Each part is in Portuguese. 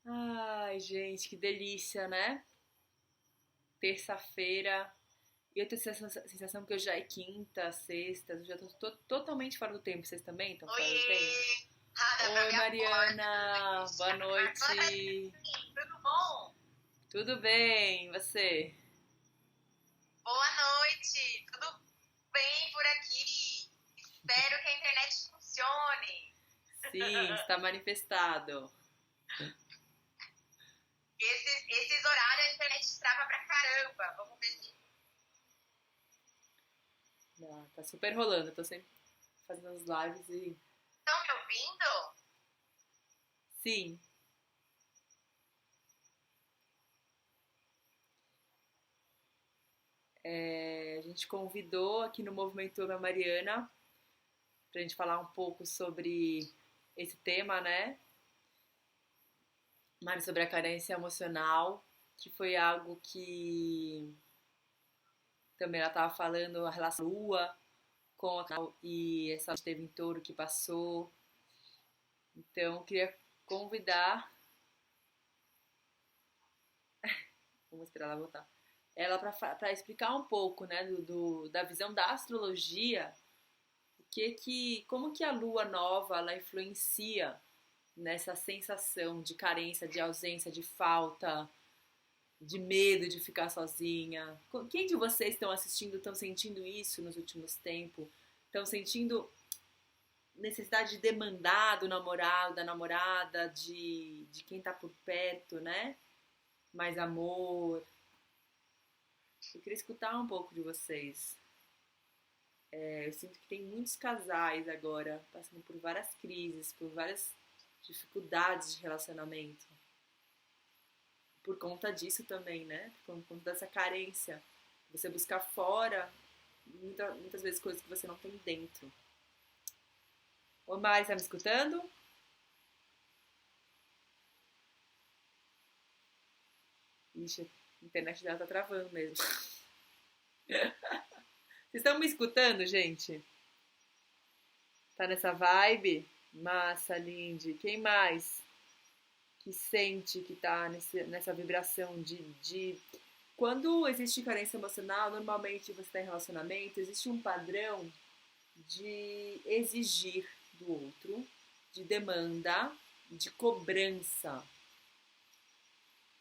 Ai, gente, que delícia, né? Terça-feira. E eu tenho essa sensação que hoje já é quinta, sexta, eu já tô totalmente fora do tempo. Vocês também estão fora do tempo? Oiê! Rada pra Oi, minha porta, Mariana. Boa Boa noite. noite, tudo bom? Tudo bem? E você? Boa noite, tudo bem por aqui? Espero que a internet funcione. Sim, está manifestado. Esses horários a internet trava pra caramba. Vamos ver se Ah, tá super rolando. Eu tô sempre fazendo as lives e. estão me ouvindo. Sim, a gente convidou aqui no Movimento a Mariana pra gente falar um pouco sobre esse tema, né? Mais sobre a carência emocional, que foi algo que também ela estava falando a relação da lua com a e essa teve em touro que passou. Então, eu queria convidar, vamos esperar ela voltar, ela para explicar um pouco, né, da visão da astrologia, como que a lua nova ela influencia nessa sensação de carência, de ausência, de falta, de medo de ficar sozinha. Quem de vocês estão assistindo, estão sentindo isso nos últimos tempos? Estão sentindo necessidade de demandar do namorado, da namorada, de quem tá por perto, né? Mais amor. Eu queria escutar um pouco de vocês. Eu sinto que tem muitos casais agora passando por várias crises, por várias dificuldades de relacionamento. Por conta disso também, né? Por conta dessa carência. Você buscar fora muitas vezes coisas que você não tem dentro. Ô Mari, tá me escutando? Ixi, a internet dela tá travando mesmo. Vocês estão me escutando, gente? Tá nessa vibe? Massa, Lindy. Quem mais que sente que tá nessa vibração de... Quando existe carência emocional, normalmente você está em relacionamento, existe um padrão de exigir do outro, de demanda, de cobrança.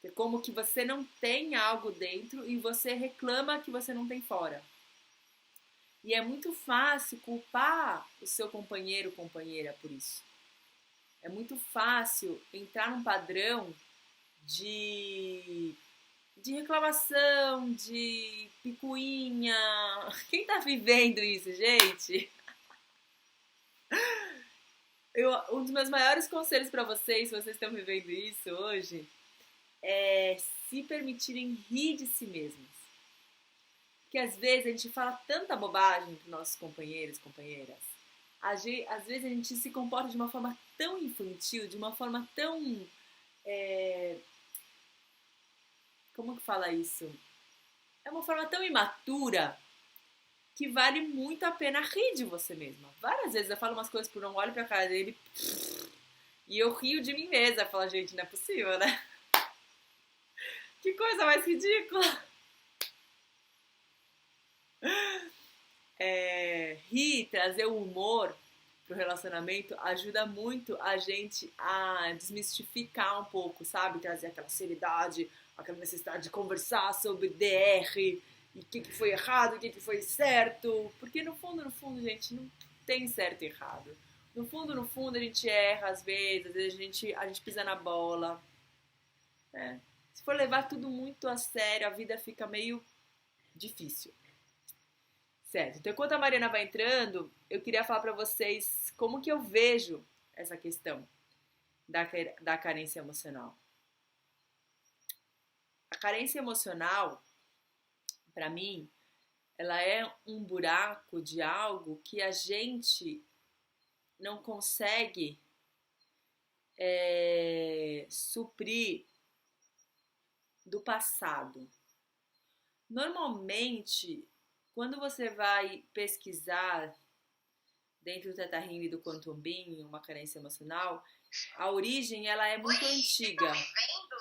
É como que você não tem algo dentro e você reclama que você não tem fora. E é muito fácil culpar o seu companheiro ou companheira por isso. É muito fácil entrar num padrão de, de reclamação, de picuinha. Quem tá vivendo isso, gente? Um dos meus maiores conselhos para vocês, se vocês estão vivendo isso hoje, é se permitirem rir de si mesmos. Porque às vezes a gente fala tanta bobagem para nossos companheiros e companheiras. Às vezes a gente se comporta de uma forma tão infantil, de uma forma tão... é, como que fala isso? É uma forma tão imatura que vale muito a pena rir de você mesma. Várias vezes eu falo umas coisas por um olho pra cara dele e eu rio de mim mesma. Eu falo, gente, não é possível, né? Que coisa mais ridícula! Rir, trazer o humor pro relacionamento ajuda muito a gente a desmistificar um pouco, sabe? Trazer aquela seriedade, aquela necessidade de conversar sobre DR e o que foi errado, o que foi certo. Porque no fundo, gente, não tem certo e errado. No fundo, a gente erra às vezes a gente pisa na bola. Né? Se for levar tudo muito a sério, a vida fica meio difícil. Certo. Então, enquanto a Mariana vai entrando, eu queria falar para vocês como que eu vejo essa questão da carência emocional. A carência emocional, para mim, ela é um buraco de algo que a gente não consegue suprir do passado. Normalmente, quando você vai pesquisar dentro do Theta Healing e do Quantum Being, uma carência emocional, a origem, ela é muito antiga. Vocês estão me vendo?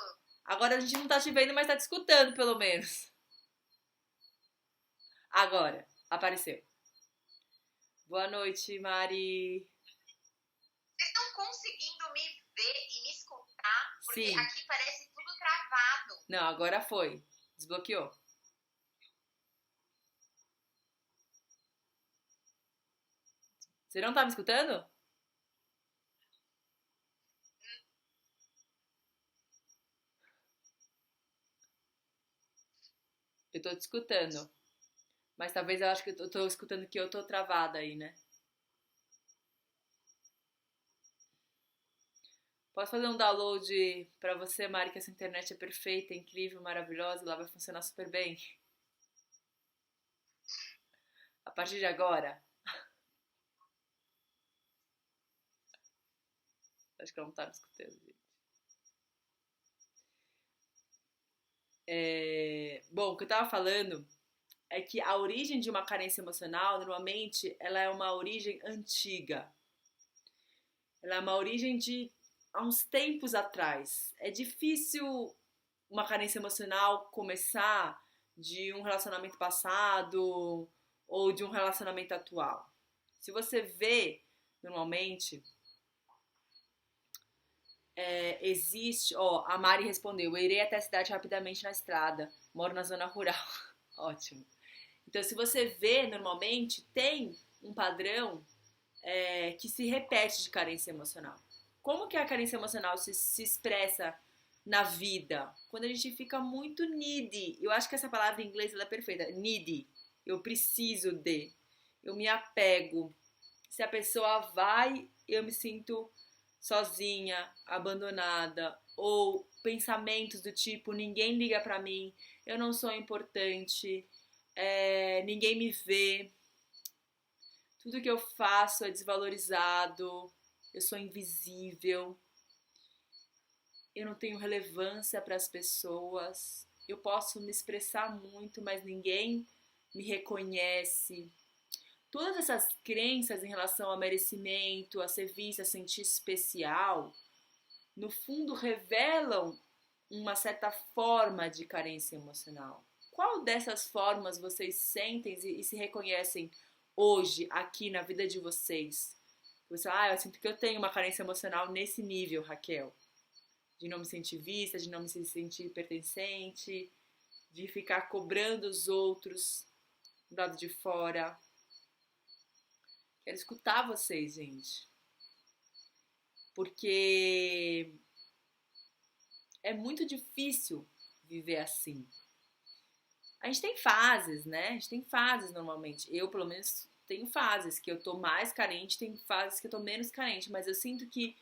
Agora a gente não tá te vendo, mas tá te escutando, pelo menos. Agora, apareceu. Boa noite, Mari. Vocês estão conseguindo me ver e me escutar? Porque Sim. aqui parece tudo travado. Não, agora foi. Desbloqueou. Você não tá me escutando? Eu tô te escutando. Mas talvez eu acho que eu tô escutando que eu tô travada aí, né? Posso fazer um download pra você, Mari, que essa internet é perfeita, incrível, maravilhosa, ela vai funcionar super bem. A partir de agora. Acho que ela não tá me escutando, gente. Bom, o que eu tava falando é que a origem de uma carência emocional, normalmente, ela é uma origem antiga. Ela é uma origem de há uns tempos atrás. É difícil uma carência emocional começar de um relacionamento passado ou de um relacionamento atual. Se você vê, normalmente, existe. Ó, a Mari respondeu: eu irei até a cidade rapidamente na estrada. Moro na zona rural. Ótimo. Então, se você vê, normalmente, tem um padrão que se repete de carência emocional. Como que a carência emocional se expressa na vida? Quando a gente fica muito needy. Eu acho que essa palavra em inglês ela é perfeita. Needy. Eu preciso de. Eu me apego. Se a pessoa vai, eu me sinto sozinha, abandonada. Ou pensamentos do tipo, ninguém liga pra mim, eu não sou importante, ninguém me vê, tudo que eu faço é desvalorizado, eu sou invisível, eu não tenho relevância para as pessoas, eu posso me expressar muito, mas ninguém me reconhece. Todas essas crenças em relação ao merecimento, a ser vista, a sentir especial, no fundo revelam uma certa forma de carência emocional. Qual dessas formas vocês sentem e se reconhecem hoje, aqui na vida de vocês? Você, eu sinto que eu tenho uma carência emocional nesse nível, Raquel. De não me sentir vista, de não me sentir pertencente, de ficar cobrando os outros do lado de fora. Quero escutar vocês, gente. Porque é muito difícil viver assim. A gente tem fases, né? A gente tem fases normalmente. Eu, pelo menos, tenho fases que eu tô mais carente, tem fases que eu tô menos carente. Mas eu sinto que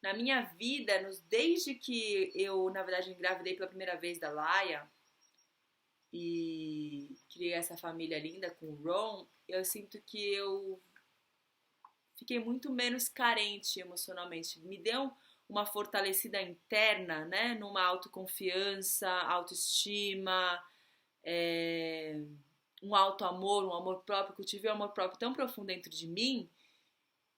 na minha vida, desde que eu, na verdade, engravidei pela primeira vez da Laia e criei essa família linda com o Ron, eu sinto que eu fiquei muito menos carente emocionalmente. Me deu uma fortalecida interna, né? Numa autoconfiança, autoestima, um auto-amor, um amor próprio, cultivei um amor próprio tão profundo dentro de mim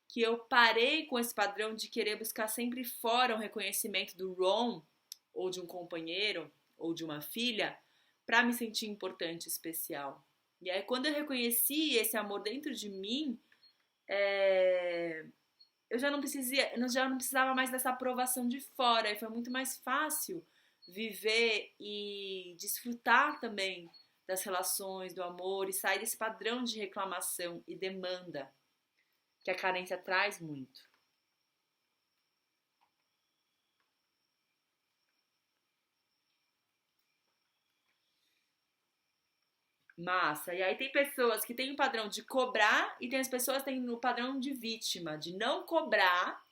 que eu parei com esse padrão de querer buscar sempre fora um reconhecimento do Ron, ou de um companheiro, ou de uma filha, para me sentir importante, especial. E aí, quando eu reconheci esse amor dentro de mim, eu já não precisava mais dessa aprovação de fora, e foi muito mais fácil viver e desfrutar também das relações, do amor, e sair desse padrão de reclamação e demanda que a carência traz muito. Massa. E aí tem pessoas que têm o padrão de cobrar e tem as pessoas que têm o padrão de vítima, de não cobrar.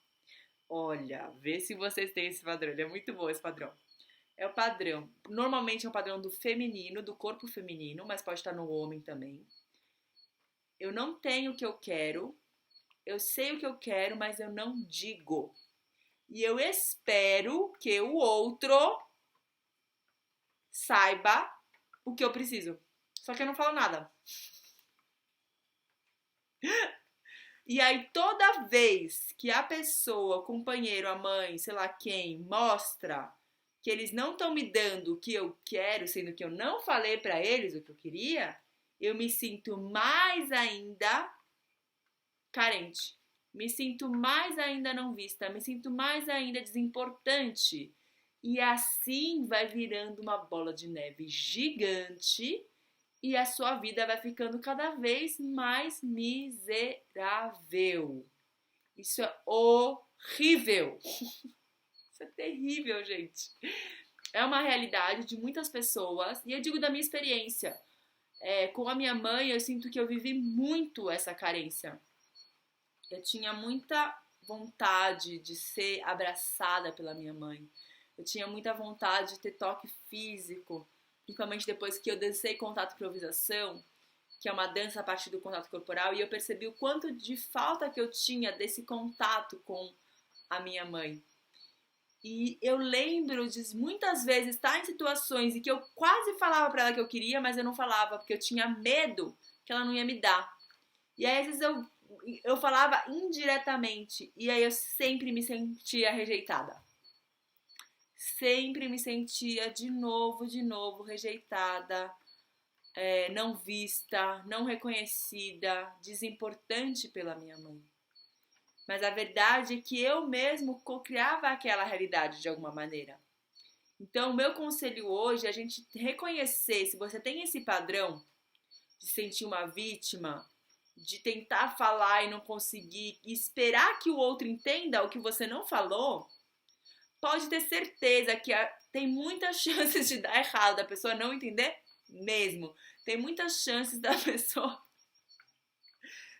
Olha, vê se vocês têm esse padrão. Ele é muito bom esse padrão. É o padrão. Normalmente é o padrão do feminino, do corpo feminino, mas pode estar no homem também. Eu não tenho o que eu quero. Eu sei o que eu quero, mas eu não digo. E eu espero que o outro saiba o que eu preciso. Só que eu não falo nada. E aí, toda vez que a pessoa, o companheiro, a mãe, sei lá quem, mostra que eles não estão me dando o que eu quero, sendo que eu não falei pra eles o que eu queria, eu me sinto mais ainda carente. Me sinto mais ainda não vista, me sinto mais ainda desimportante. E assim vai virando uma bola de neve gigante e a sua vida vai ficando cada vez mais miserável. Isso é horrível. Isso é terrível, gente. É uma realidade de muitas pessoas, e eu digo da minha experiência. Com a minha mãe, eu sinto que eu vivi muito essa carência. Eu tinha muita vontade de ser abraçada pela minha mãe. Eu tinha muita vontade de ter toque físico, principalmente depois que eu dancei contato e improvisação, que é uma dança a partir do contato corporal, e eu percebi o quanto de falta que eu tinha desse contato com a minha mãe. E eu lembro de muitas vezes estar em situações em que eu quase falava pra ela que eu queria, mas eu não falava, porque eu tinha medo que ela não ia me dar. E aí, às vezes, eu falava indiretamente, e aí eu sempre me sentia rejeitada. Sempre me sentia de novo rejeitada, não vista, não reconhecida, desimportante pela minha mãe. Mas a verdade é que eu mesmo co-criava aquela realidade de alguma maneira. Então, o meu conselho hoje é a gente reconhecer, se você tem esse padrão de sentir uma vítima, de tentar falar e não conseguir, e esperar que o outro entenda o que você não falou, pode ter certeza que tem muitas chances de dar errado, da pessoa não entender mesmo. Tem muitas chances da pessoa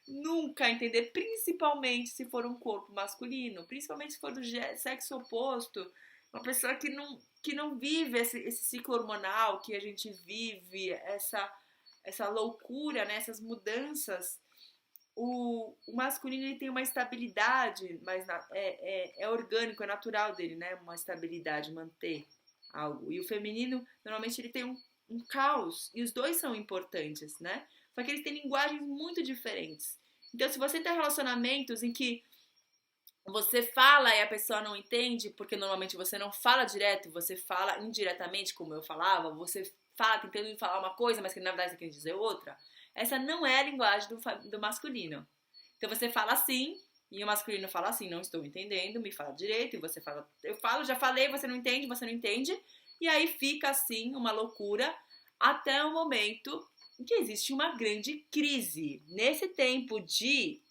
nunca entender, principalmente se for um corpo masculino, principalmente se for do sexo oposto, uma pessoa que não vive esse ciclo hormonal que a gente vive, essa loucura, né, essas mudanças. O masculino ele tem uma estabilidade, mas é orgânico, é natural dele, né? Uma estabilidade, manter algo. E o feminino, normalmente, ele tem um caos. E os dois são importantes, né? Só que eles têm linguagens muito diferentes. Então, se você tem relacionamentos em que você fala e a pessoa não entende, porque normalmente você não fala direto, você fala indiretamente, como eu falava, você fala tentando falar uma coisa, mas que na verdade você quer dizer outra. Essa não é a linguagem do masculino. Então você fala assim, e o masculino fala assim, não estou entendendo, me fala direito, e você fala, eu falo, já falei, você não entende, e aí fica assim, uma loucura, até o momento em que existe uma grande crise. Nesse tempo de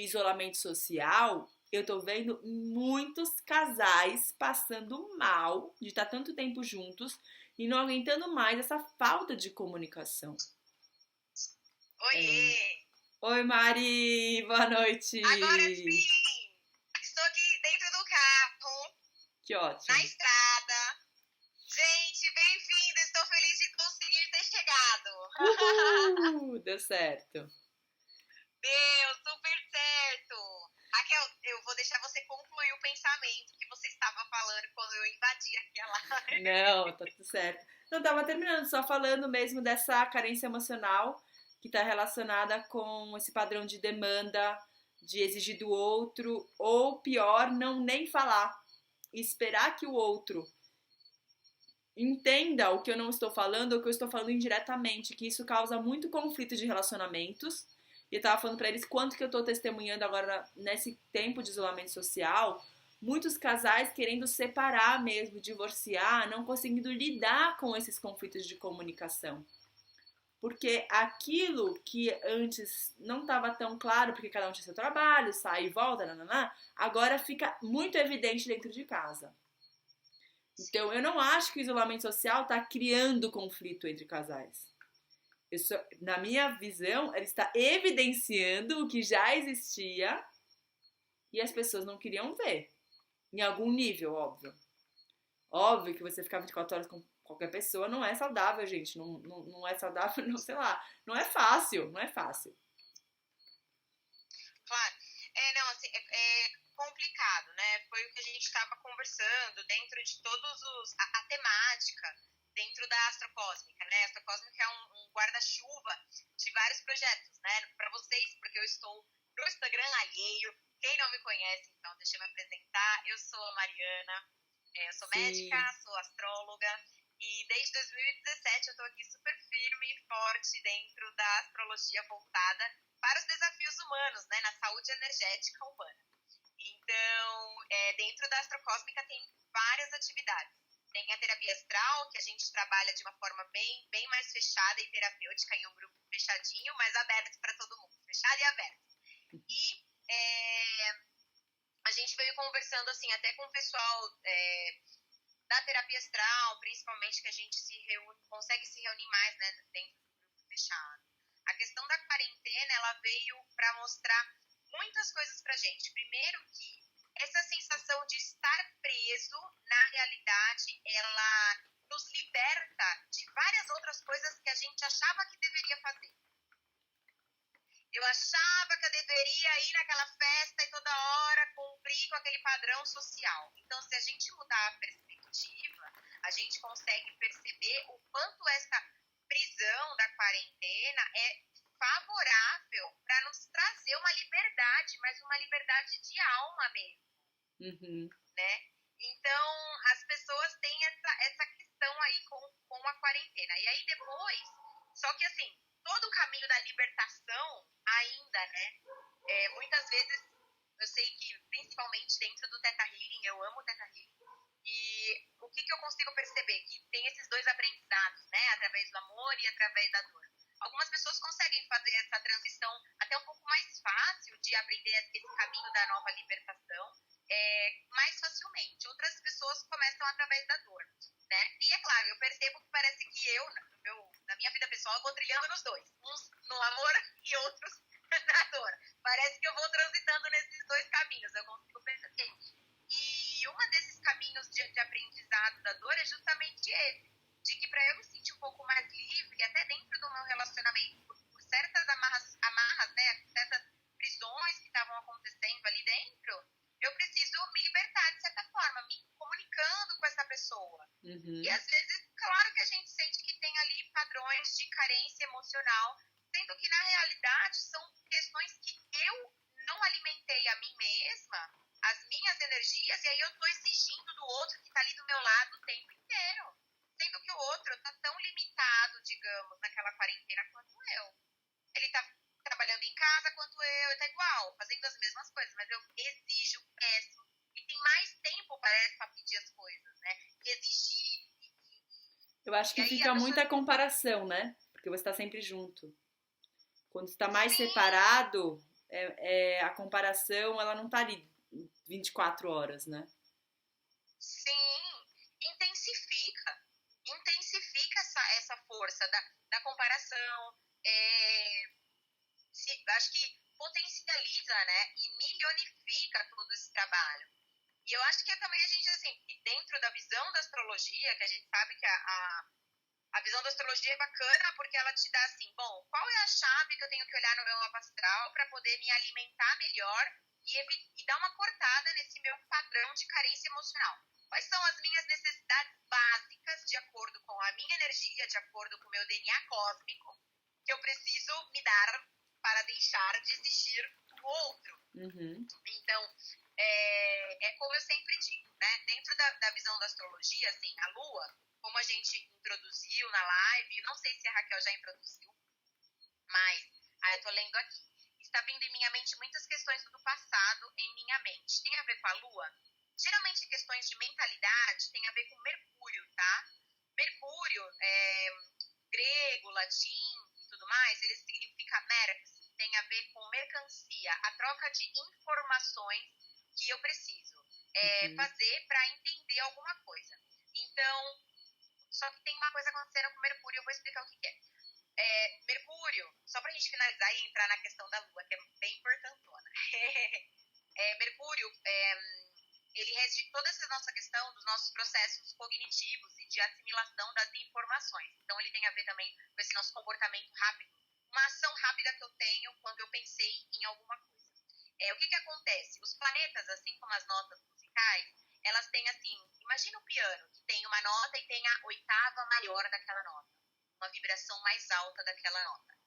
isolamento social, eu tô vendo muitos casais passando mal de estar tanto tempo juntos e não aguentando mais essa falta de comunicação. Oiê! Oi, Mari! Boa noite! Agora sim! Estou aqui dentro do carro. Que ótimo! Na estrada. Gente, bem-vindo! Estou feliz de conseguir ter chegado. Uhul! Deu certo. Deu super certo. Raquel, eu vou deixar você concluir o pensamento que você estava falando quando eu invadi aquela live. Não, tá tudo certo. Não, tava terminando, só falando mesmo dessa carência emocional que está relacionada com esse padrão de demanda, de exigir do outro, ou pior, não nem falar. Esperar que o outro entenda o que eu não estou falando ou o que eu estou falando indiretamente, que isso causa muito conflito de relacionamentos. E eu tava falando pra eles quanto que eu tô testemunhando agora nesse tempo de isolamento social, muitos casais querendo separar mesmo, divorciar, não conseguindo lidar com esses conflitos de comunicação. Porque aquilo que antes não estava tão claro, porque cada um tinha seu trabalho, sai e volta, agora fica muito evidente dentro de casa. Então, eu não acho que o isolamento social está criando conflito entre casais. Na minha visão, ele está evidenciando o que já existia e as pessoas não queriam ver. Em algum nível, óbvio. Óbvio que você ficar 24 horas com qualquer pessoa não é saudável, gente. Não é saudável, não, sei lá. Não é fácil, não é fácil. Claro. Não, assim, é complicado, né? Foi o que a gente estava conversando dentro de todos a temática dentro da astrocósmica, né? A astrocósmica é um guarda-chuva de vários projetos, né? Para vocês, porque eu estou no Instagram alheio. Quem não me conhece, então, deixa eu me apresentar. Eu sou a Mariana, eu sou médica, sou astróloga. E desde 2017 eu estou aqui super firme e forte dentro da astrologia voltada para os desafios humanos, né? Na saúde energética humana. Então, dentro da astrocósmica tem várias atividades. Tem a terapia astral, que a gente trabalha de uma forma bem mais fechada e terapêutica, em um grupo fechadinho, mas aberto para todo mundo, fechado e aberto. E a gente veio conversando assim, até com o pessoal da terapia astral, principalmente, que a gente consegue se reunir mais, né, dentro do grupo fechado. A questão da quarentena, ela veio para mostrar muitas coisas pra gente. Primeiro que essa sensação de estar preso na realidade, ela nos liberta de várias outras coisas que a gente achava que deveria fazer. Eu achava que eu deveria ir naquela festa e toda hora cumprir com aquele padrão social. Então, se a gente mudar a perspectiva, a gente consegue perceber o quanto essa prisão da quarentena é favorável para nos trazer uma liberdade, mas uma liberdade de alma mesmo, né? Então, as pessoas têm essa questão aí com a quarentena. E aí depois, só que assim, todo o caminho da libertação ainda, né? Muitas vezes, eu sei que principalmente dentro do Theta Healing, eu amo o Theta Healing, e o que eu consigo perceber? Que tem esses dois aprendizados, né? Através do amor e através da dor. Algumas pessoas conseguem fazer essa transição até um pouco mais fácil de aprender esse caminho da nova libertação mais facilmente. Outras pessoas começam através da dor, né? E é claro, eu percebo que parece que eu, na minha vida pessoal, eu vou trilhando nos dois. Uns no amor e outros na dor. Parece que eu vou transitando nesses dois caminhos, eu consigo perceber. E um desses caminhos de aprendizado da dor é justamente esse, de que para eu me sentir um pouco mais livre, até dentro do meu relacionamento, por certas amarras, né, certas prisões que estavam acontecendo ali dentro, eu preciso me libertar de certa forma, me comunicando com essa pessoa. E às vezes, claro que a gente sente que tem ali padrões de carência emocional, sendo que na realidade são questões que eu não alimentei a mim mesma, as minhas energias, e aí eu estou exigindo do outro que está ali do meu lado o tempo inteiro. Sendo que o outro está tão limitado, digamos, naquela quarentena quanto eu. Ele está trabalhando em casa quanto eu, está igual, fazendo as mesmas coisas, mas eu exijo, peço, e tem mais tempo, parece, para pedir as coisas, né? E exigir. Eu acho que fica muita comparação, né? Porque você está sempre junto. Quando está mais separado, a comparação, ela não está ali 24 horas, né? Sim, intensifica essa força da comparação, acho que potencializa, né, e milionifica todo esse trabalho. E eu acho que também a gente, assim, dentro da visão da astrologia, que a gente sabe que a visão da astrologia é bacana porque ela te dá assim, bom, qual é a chave que eu tenho que olhar no meu mapa astral para poder me alimentar melhor e dar uma cortada nesse meu padrão de carência emocional? Quais são as minhas necessidades básicas de acordo com a minha energia, de acordo com o meu DNA cósmico, que eu preciso me dar para deixar de exigir o outro? Então, como eu sempre digo, né? Dentro da visão da astrologia, assim, a Lua, como a gente introduziu na live, não sei se a Raquel já introduziu, mas eu tô lendo aqui. Está vindo em minha mente muitas questões do passado em minha mente. Tem a ver com a Lua? Geralmente questões de mentalidade tem a ver com Mercúrio, tá? Mercúrio, grego, latim e tudo mais, ele significa merx, tem a ver com mercancia, a troca de informações que eu preciso fazer para entender alguma coisa. Então, só que tem uma coisa acontecendo com Mercúrio, eu vou explicar o que é. Mercúrio, só pra gente finalizar e entrar na questão da Lua, que é bem importantona. Mercúrio, ele rege toda essa nossa questão dos nossos processos cognitivos e de assimilação das informações. Então, ele tem a ver também com esse nosso comportamento rápido. Uma ação rápida que eu tenho quando eu pensei em alguma coisa. O que acontece? Os planetas, assim como as notas musicais, elas têm assim, imagina o piano, que tem uma nota e tem a oitava maior daquela nota. uma vibração mais alta daquela nota.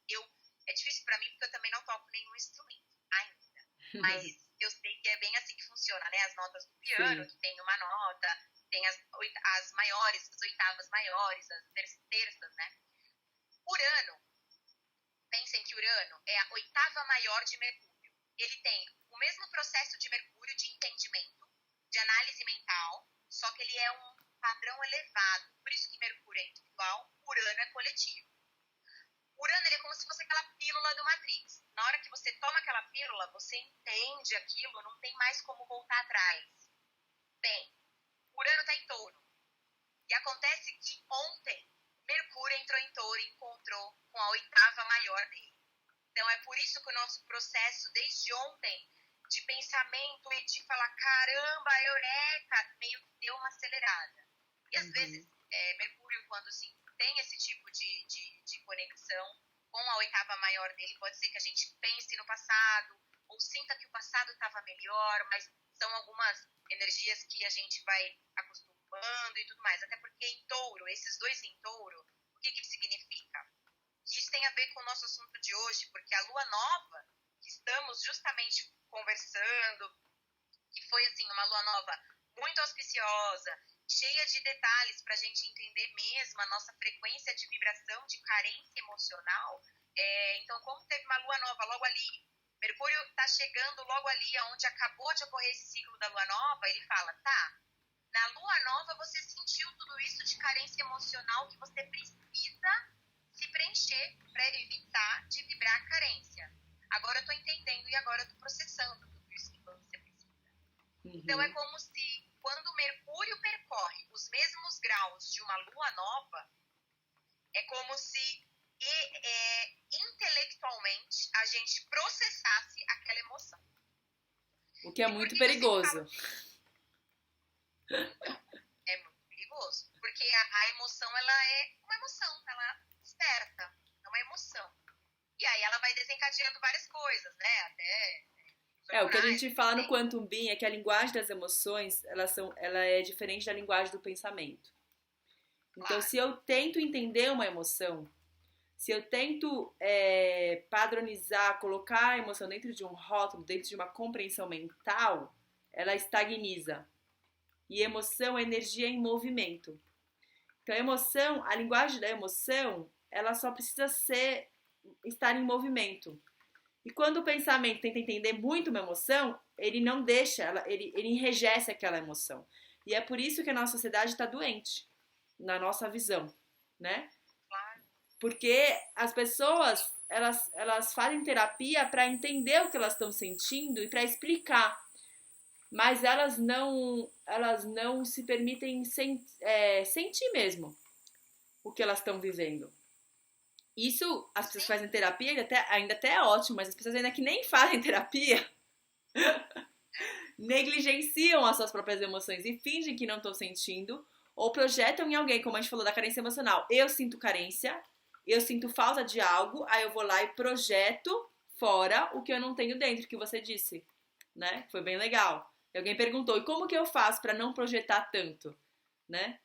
É difícil para mim porque eu também não toco nenhum instrumento ainda, mas eu sei que é bem assim que funciona, né? As notas do piano, Sim. que tem uma nota, tem as maiores, as oitavas maiores, as terças, né? Urano, pensem que Urano é a oitava maior de Mercúrio. Ele tem o mesmo processo de Mercúrio de entendimento, de análise mental, só que ele é um padrão elevado. Por isso que Mercúrio é individual, Urano é coletivo. Urano ele é como se fosse aquela pílula do Matrix. Na hora que você toma aquela pílula, você entende aquilo, não tem mais como voltar atrás. Bem, Urano está em Touro. E acontece que ontem, Mercúrio entrou em Touro e encontrou com a oitava maior dele. Então é por isso que o nosso processo, desde ontem, de pensamento e de falar, caramba, eureka, meio que deu uma acelerada. E às vezes, Mercúrio, quando assim, tem esse tipo de conexão com a oitava maior dele, pode ser que a gente pense no passado, ou sinta que o passado estava melhor, mas são algumas energias que a gente vai acostumando e tudo mais. Até porque em Touro, esses dois em Touro, o que significa? Que isso tem a ver com o nosso assunto de hoje, porque a lua nova, que estamos justamente conversando, que foi assim uma lua nova muito auspiciosa, cheia de detalhes para a gente entender mesmo a nossa frequência de vibração, de carência emocional. Então, como teve uma lua nova logo ali, Mercúrio está chegando logo ali, onde acabou de ocorrer esse ciclo da lua nova, ele fala, tá, na lua nova você sentiu tudo isso de carência emocional que você precisa se preencher para evitar de vibrar a carência. Agora eu estou entendendo e agora eu estou processando tudo isso que você precisa. Então é como se quando Mercúrio percorre os mesmos graus de uma lua nova, é como se intelectualmente a gente processasse aquela emoção. O que é muito perigoso. É muito perigoso, porque a emoção, ela é uma emoção, ela desperta, é uma emoção. E aí ela vai desencadeando várias coisas, né, até... O que a gente fala no Quantum Beam é que a linguagem das emoções, ela é diferente da linguagem do pensamento. Então, claro, se eu tento entender uma emoção, se eu tento padronizar, colocar a emoção dentro de um rótulo, dentro de uma compreensão mental, ela estagniza. E emoção é energia em movimento. Então, a linguagem da emoção, ela só precisa estar em movimento. E quando o pensamento tenta entender muito uma emoção, ele não deixa, ele enrijece aquela emoção. E é por isso que a nossa sociedade está doente, na nossa visão, né? Porque as pessoas, elas fazem terapia para entender o que elas estão sentindo e para explicar. Mas elas não se permitem sentir mesmo o que elas estão vivendo. Isso, as pessoas que fazem terapia ainda até é ótimo, mas as pessoas ainda que nem fazem terapia negligenciam as suas próprias emoções e fingem que não estão sentindo ou projetam em alguém, como a gente falou da carência emocional. Eu sinto carência, eu sinto falta de algo, aí eu vou lá e projeto fora o que eu não tenho dentro, que você disse, né? Foi bem legal. E alguém perguntou, e como que eu faço para não projetar tanto, né?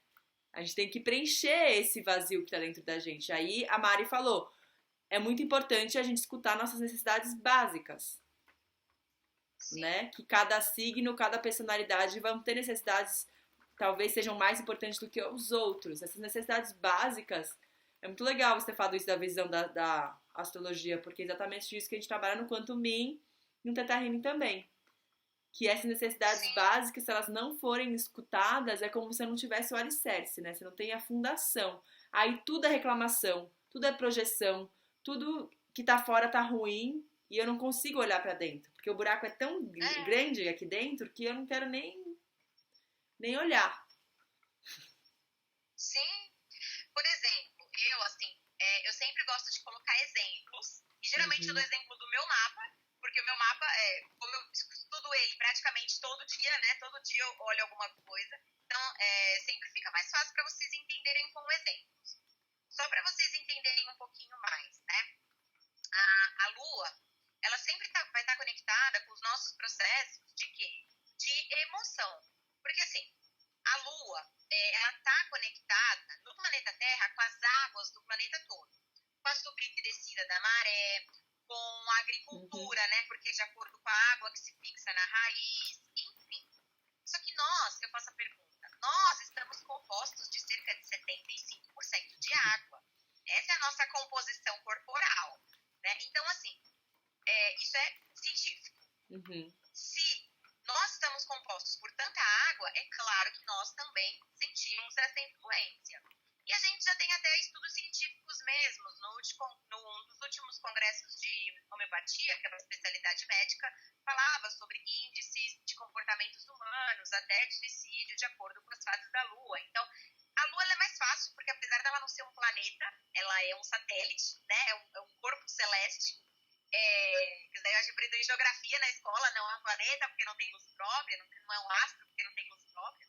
A gente tem que preencher esse vazio que tá dentro da gente. Aí a Mari falou, é muito importante a gente escutar nossas necessidades básicas. Sim. Né? Que cada signo, cada personalidade vão ter necessidades, talvez sejam mais importantes do que os outros. Essas necessidades básicas, é muito legal você ter falado isso da visão da astrologia, porque é exatamente isso que a gente trabalha no Quantum Beam e no Theta Healing também. Que essas necessidades Sim. básicas, se elas não forem escutadas, é como se você não tivesse o alicerce, né? Você não tem a fundação. Aí tudo é reclamação, tudo é projeção, tudo que tá fora tá ruim e eu não consigo olhar pra dentro. Porque o buraco é tão grande aqui dentro que eu não quero nem olhar. Sim. Por exemplo, eu sempre gosto de colocar exemplos. E geralmente eu dou exemplo do meu mapa, porque o meu mapa, como eu estudo ele praticamente todo dia, né? Todo dia eu olho alguma coisa. Então, sempre fica mais fácil para vocês entenderem com exemplos. Só para vocês entenderem um pouquinho mais, né? A Lua, ela sempre vai estar conectada com os nossos processos de quê? De emoção. Porque, assim, A Lua, ela está conectada no planeta Terra com as águas do planeta todo, com a subida e descida da maré, com a agricultura, né? Porque de acordo com a água que se fixa na raiz, enfim. Só que nós, eu faço a pergunta, nós estamos compostos de cerca de 75% de água. Essa é a nossa composição corporal, né? Então, assim, isso é científico. Se nós estamos compostos por tanta água, é claro que nós também sentimos essa influência. E a gente já tem até estudos científicos mesmos. Num dos últimos congressos de homeopatia, que é uma especialidade médica, falava sobre índices de comportamentos humanos, até de suicídio, de acordo com as fases da Lua. Então, a Lua ela é mais fácil, porque apesar dela não ser um planeta, ela é um satélite, né? É um corpo celeste. A gente aprendeu em geografia na escola, não é um planeta porque não tem luz própria, não é um astro porque não tem luz própria,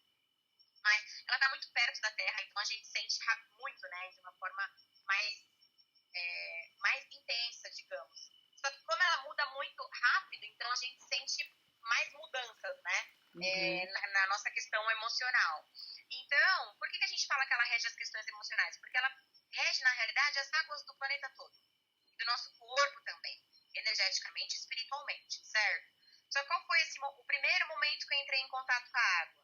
mas ela está muito perto da Terra, então a gente sente muito, né, de uma forma mais intensa, digamos. Só que como ela muda muito rápido, então a gente sente mais mudanças, né, na nossa questão emocional. Então, por que a gente fala que ela rege as questões emocionais? Porque ela rege, na realidade, as águas do planeta todo, e do nosso corpo também, energeticamente e espiritualmente, certo? Só que qual foi o primeiro momento que eu entrei em contato com a água?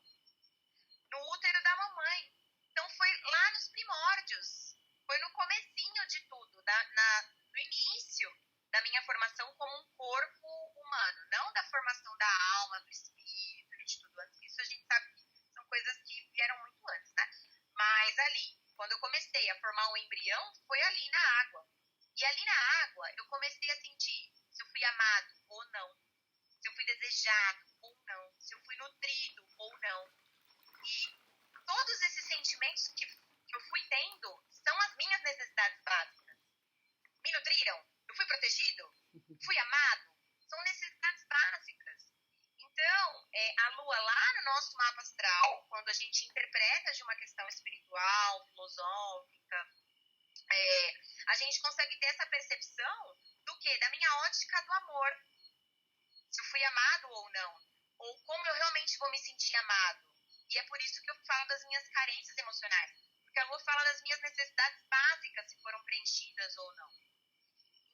No útero da mamãe. Então foi lá nos primórdios, foi no comecinho de tudo, no início da minha formação como um corpo humano, não da formação da alma, do espírito, de tudo antes. Isso a gente sabe que são coisas que vieram muito antes, né? Mas ali, quando eu comecei a formar um embrião, foi ali na água. E ali na água, eu comecei a sentir se eu fui amado ou não, se eu fui desejado ou não, se eu fui nutrido ou não. E todos esses sentimentos que eu fui tendo são as minhas necessidades básicas. Me nutriram? Eu fui protegido? Fui amado? São necessidades básicas. Então, a Lua lá no nosso mapa astral, quando a gente interpreta de uma questão espiritual, filosófica, a gente consegue ter essa percepção do quê? Da minha ótica do amor. Se eu fui amado ou não. Ou como eu realmente vou me sentir amado. E é por isso que eu falo das minhas carências emocionais. Porque a Lua fala das minhas necessidades básicas, se foram preenchidas ou não.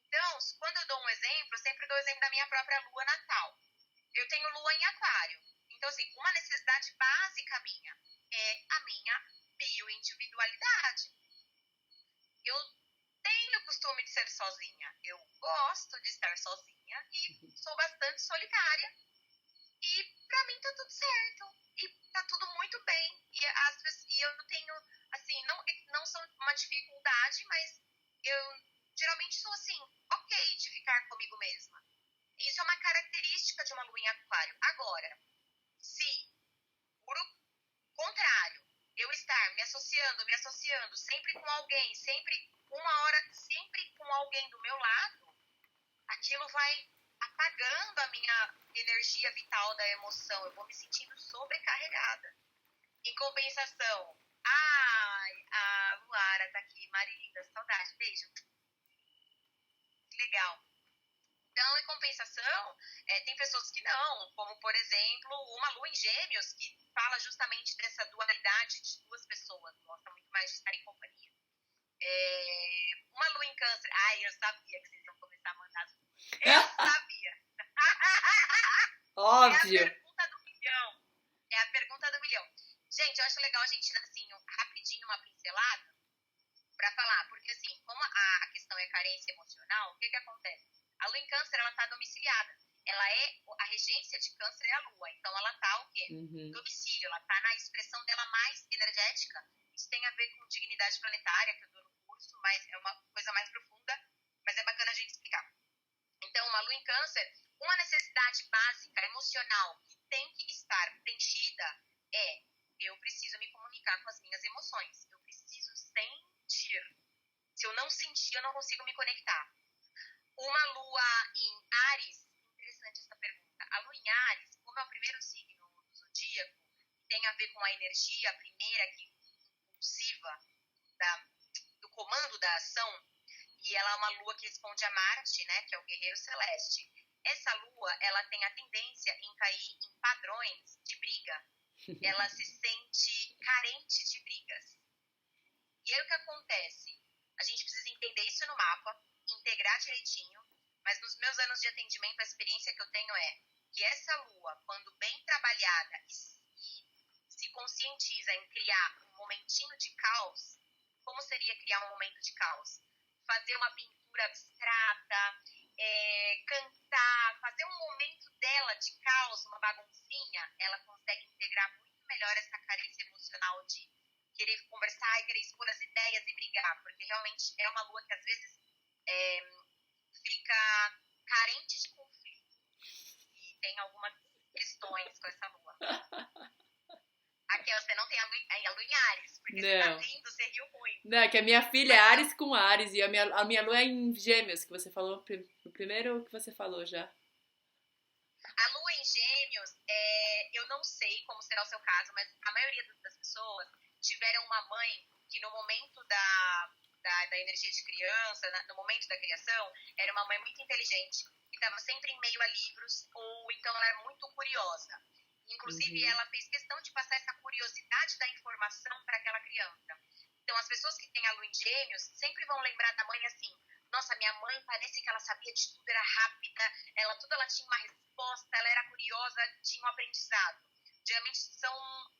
Então, quando eu dou um exemplo, eu sempre dou o exemplo da minha própria Lua natal. Eu tenho Lua em Aquário. Então, assim, uma necessidade básica minha é a minha bioindividualidade. Eu tenho o costume de ser sozinha. Eu gosto de estar sozinha e sou bastante solitária. E pra mim tá tudo certo. E tá tudo muito bem. E eu não tenho, assim, não são uma dificuldade, mas eu geralmente sou, assim, ok de ficar comigo mesma. Isso é uma característica de uma lua em Aquário. Agora, se, por o contrário, eu estar me associando, sempre com alguém, sempre com alguém do meu lado, aquilo vai apagando a minha energia vital da emoção. Eu vou me sentindo sobrecarregada. Em compensação, a Luara tá aqui, Marilinda, saudade, beijo. Que legal. Então, em compensação, tem pessoas que não, como, por exemplo, uma lua em Gêmeos, que fala justamente dessa dualidade de duas pessoas, gosta muito mais de estar em companhia. Uma lua em Câncer, eu sabia que vocês iam começar a mandar as luas. Eu sabia. Óbvio. É a pergunta do milhão. Gente, eu acho legal a gente, assim, rapidinho, uma pincelada, pra falar, porque, assim, como a questão é carência emocional, o que acontece? A lua em Câncer, ela tá domiciliada. A regência de Câncer é a lua, então ela tá o quê? Domicílio, ela tá na expressão dela mais energética. Isso tem a ver com dignidade planetária, que eu dou no curso, mas é uma coisa mais profunda, mas é bacana a gente explicar. Então, uma lua em Câncer, uma necessidade básica, emocional, que tem que estar preenchida eu preciso me comunicar com as minhas emoções. Eu preciso sentir. Se eu não sentir, eu não consigo me conectar. Uma lua em Áries, interessante essa pergunta. A lua em Áries, como é o primeiro signo do zodíaco, tem a ver com a energia primeira, impulsiva, do comando da ação, e ela é uma lua que responde a Marte, né, que é o guerreiro celeste. Essa lua, ela tem a tendência em cair em padrões de briga. Ela se sente carente de brigas. E aí o que acontece? A gente precisa entender isso no mapa, integrar direitinho, mas nos meus anos de atendimento, a experiência que eu tenho é que essa lua, quando bem trabalhada e se conscientiza em criar um momentinho de caos, como seria criar um momento de caos? Fazer uma pintura abstrata, cantar, fazer um momento dela de caos, uma baguncinha, ela consegue integrar muito melhor essa carência emocional de querer conversar e querer expor as ideias e brigar, porque realmente é uma lua que às vezes fica carente de conflito e tem algumas questões com essa lua. Aqui você não tem a lua em Áries, porque você tá rindo, você riu muito. Não, é que a minha filha é Áries com Áries e a minha lua é em Gêmeos, que você falou, o primeiro que você falou já. A lua em Gêmeos, eu não sei como será o seu caso, mas a maioria das pessoas tiveram uma mãe que no momento da energia de criança, no momento da criação, era uma mãe muito inteligente, que estava sempre em meio a livros, ou então ela era muito curiosa. Inclusive, ela fez questão de passar essa curiosidade da informação para aquela criança. Então, as pessoas que têm a lua em Gêmeos sempre vão lembrar da mãe assim: nossa, minha mãe parece que ela sabia de tudo, era rápida, tudo ela tinha uma resposta, ela era curiosa, tinha um aprendizado. Geralmente são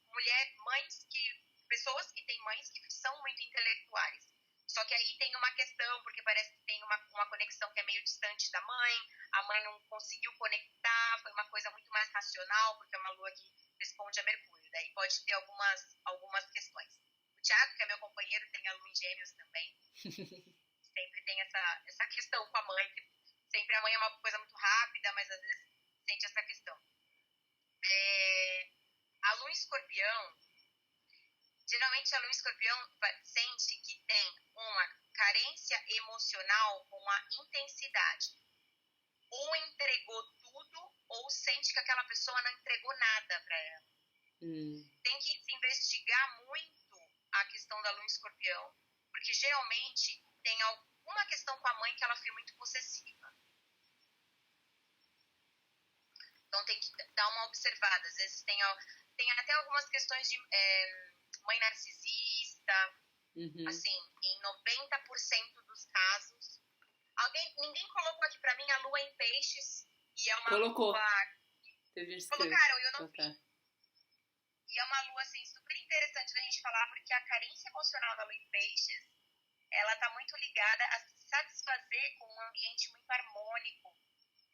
pessoas que têm mães que são muito intelectuais. Só que aí tem uma questão, porque parece que tem uma conexão que é meio distante da mãe, a mãe não conseguiu conectar, foi uma coisa muito mais racional, porque é uma lua que responde a Mercúrio. Daí pode ter algumas questões. O Thiago, que é meu companheiro, tem a lua em Gêmeos também. Sempre tem essa questão com a mãe, que sempre a mãe é uma coisa muito rápida, mas às vezes sente essa questão. A lua em Escorpião, geralmente a lua em Escorpião sente que tem uma carência emocional com a intensidade. Ou entregou tudo, ou sente que aquela pessoa não entregou nada para ela. Tem que se investigar muito a questão da lua em Escorpião, porque geralmente tem alguma questão com a mãe que ela foi muito possessiva. Então tem que dar uma observada. Às vezes tem até algumas questões de mãe narcisista, assim, em 90% dos casos. Ninguém colocou aqui pra mim a lua em peixes, e é uma lua... Colocaram, eu não vi. E é uma lua, assim, super interessante da gente falar, porque a carência emocional da lua em peixes, ela tá muito ligada a se satisfazer com um ambiente muito harmônico,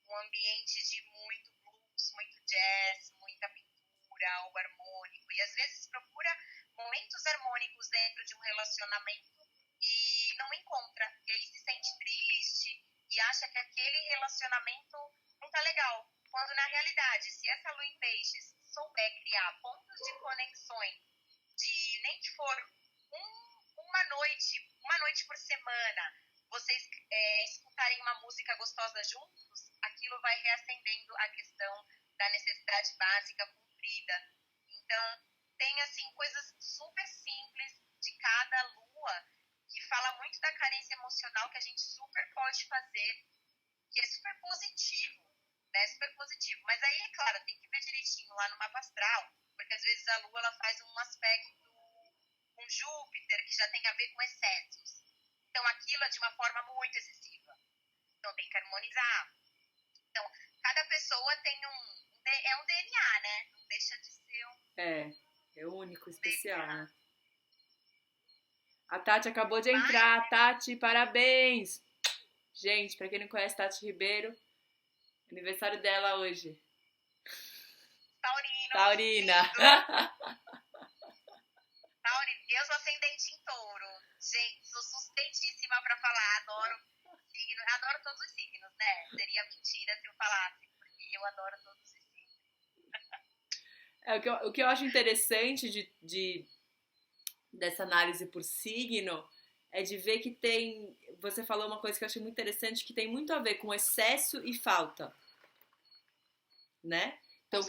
um ambiente de muito blues, muito jazz, muita pintura, algo harmônico, e às vezes procura momentos harmônicos dentro de um relacionamento e não encontra, e aí se sente triste e acha que aquele relacionamento não tá legal, quando na realidade, se essa lua em peixes souber criar pontos de conexões, de nem que for uma noite por semana, vocês escutarem uma música gostosa juntos, aquilo vai reacendendo a questão da necessidade básica cumprida. Então, tem assim coisas super simples de cada lua que fala muito da carência emocional que a gente super pode fazer, que é super positivo, né? Super positivo. Mas aí, é claro, tem que ver direitinho lá no mapa astral, porque às vezes a lua ela faz um aspecto com Júpiter que já tem a ver com excessos. Então aquilo é de uma forma muito excessiva. Então tem que harmonizar. Então, cada pessoa tem um DNA, né? Não deixa de ser É único, especial, né? A Tati acabou de entrar. Tati, parabéns! Gente, pra quem não conhece Tati Ribeiro, aniversário dela hoje. Taurina. Taurina, eu sou ascendente em touro. Gente, sou suspeitíssima pra falar. Adoro signos, adoro todos os signos, né? Seria mentira se eu falasse, porque eu adoro todos os signos. O que eu acho interessante dessa análise por signo é de ver que tem... Você falou uma coisa que eu achei muito interessante, que tem muito a ver com excesso e falta, né? Então,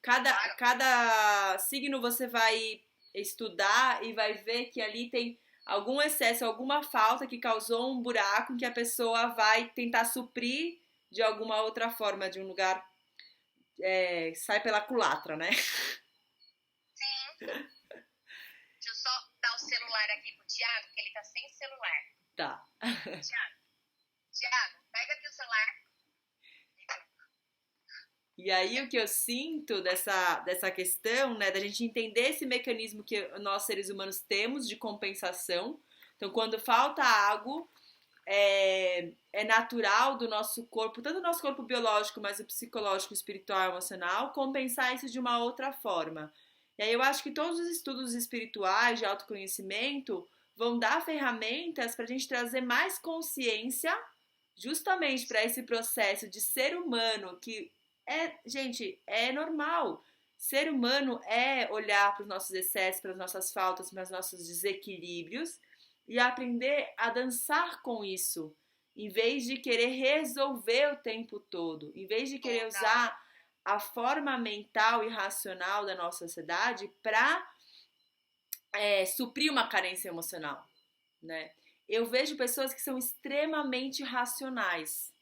cada signo você vai estudar e vai ver que ali tem algum excesso, alguma falta que causou um buraco que a pessoa vai tentar suprir de alguma outra forma, de um lugar... sai pela culatra, né? Sim. celular aqui pro Thiago, que ele tá sem celular. Tá. Thiago, pega aqui o celular. E aí o que eu sinto dessa questão, né, da gente entender esse mecanismo que nós seres humanos temos de compensação. Então, quando falta água, é natural do nosso corpo, tanto do nosso corpo biológico, mas o psicológico, espiritual, emocional, compensar isso de uma outra forma. E aí eu acho que todos os estudos espirituais de autoconhecimento vão dar ferramentas para a gente trazer mais consciência justamente para esse processo de ser humano que gente, é normal. Ser humano é olhar para os nossos excessos, para as nossas faltas, para os nossos desequilíbrios e aprender a dançar com isso, em vez de querer resolver o tempo todo, em vez de querer usar a forma mental e racional da nossa sociedade para suprir uma carência emocional, né? Eu vejo pessoas que são extremamente racionais,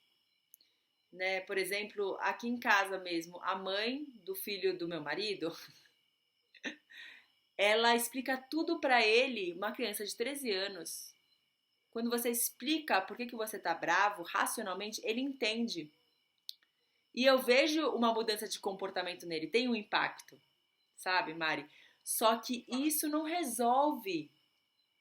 né? Por exemplo, aqui em casa mesmo, a mãe do filho do meu marido, ela explica tudo pra ele, uma criança de 13 anos. Quando você explica por que você tá bravo, racionalmente, ele entende. E eu vejo uma mudança de comportamento nele, tem um impacto, sabe, Mari? Só que isso não resolve.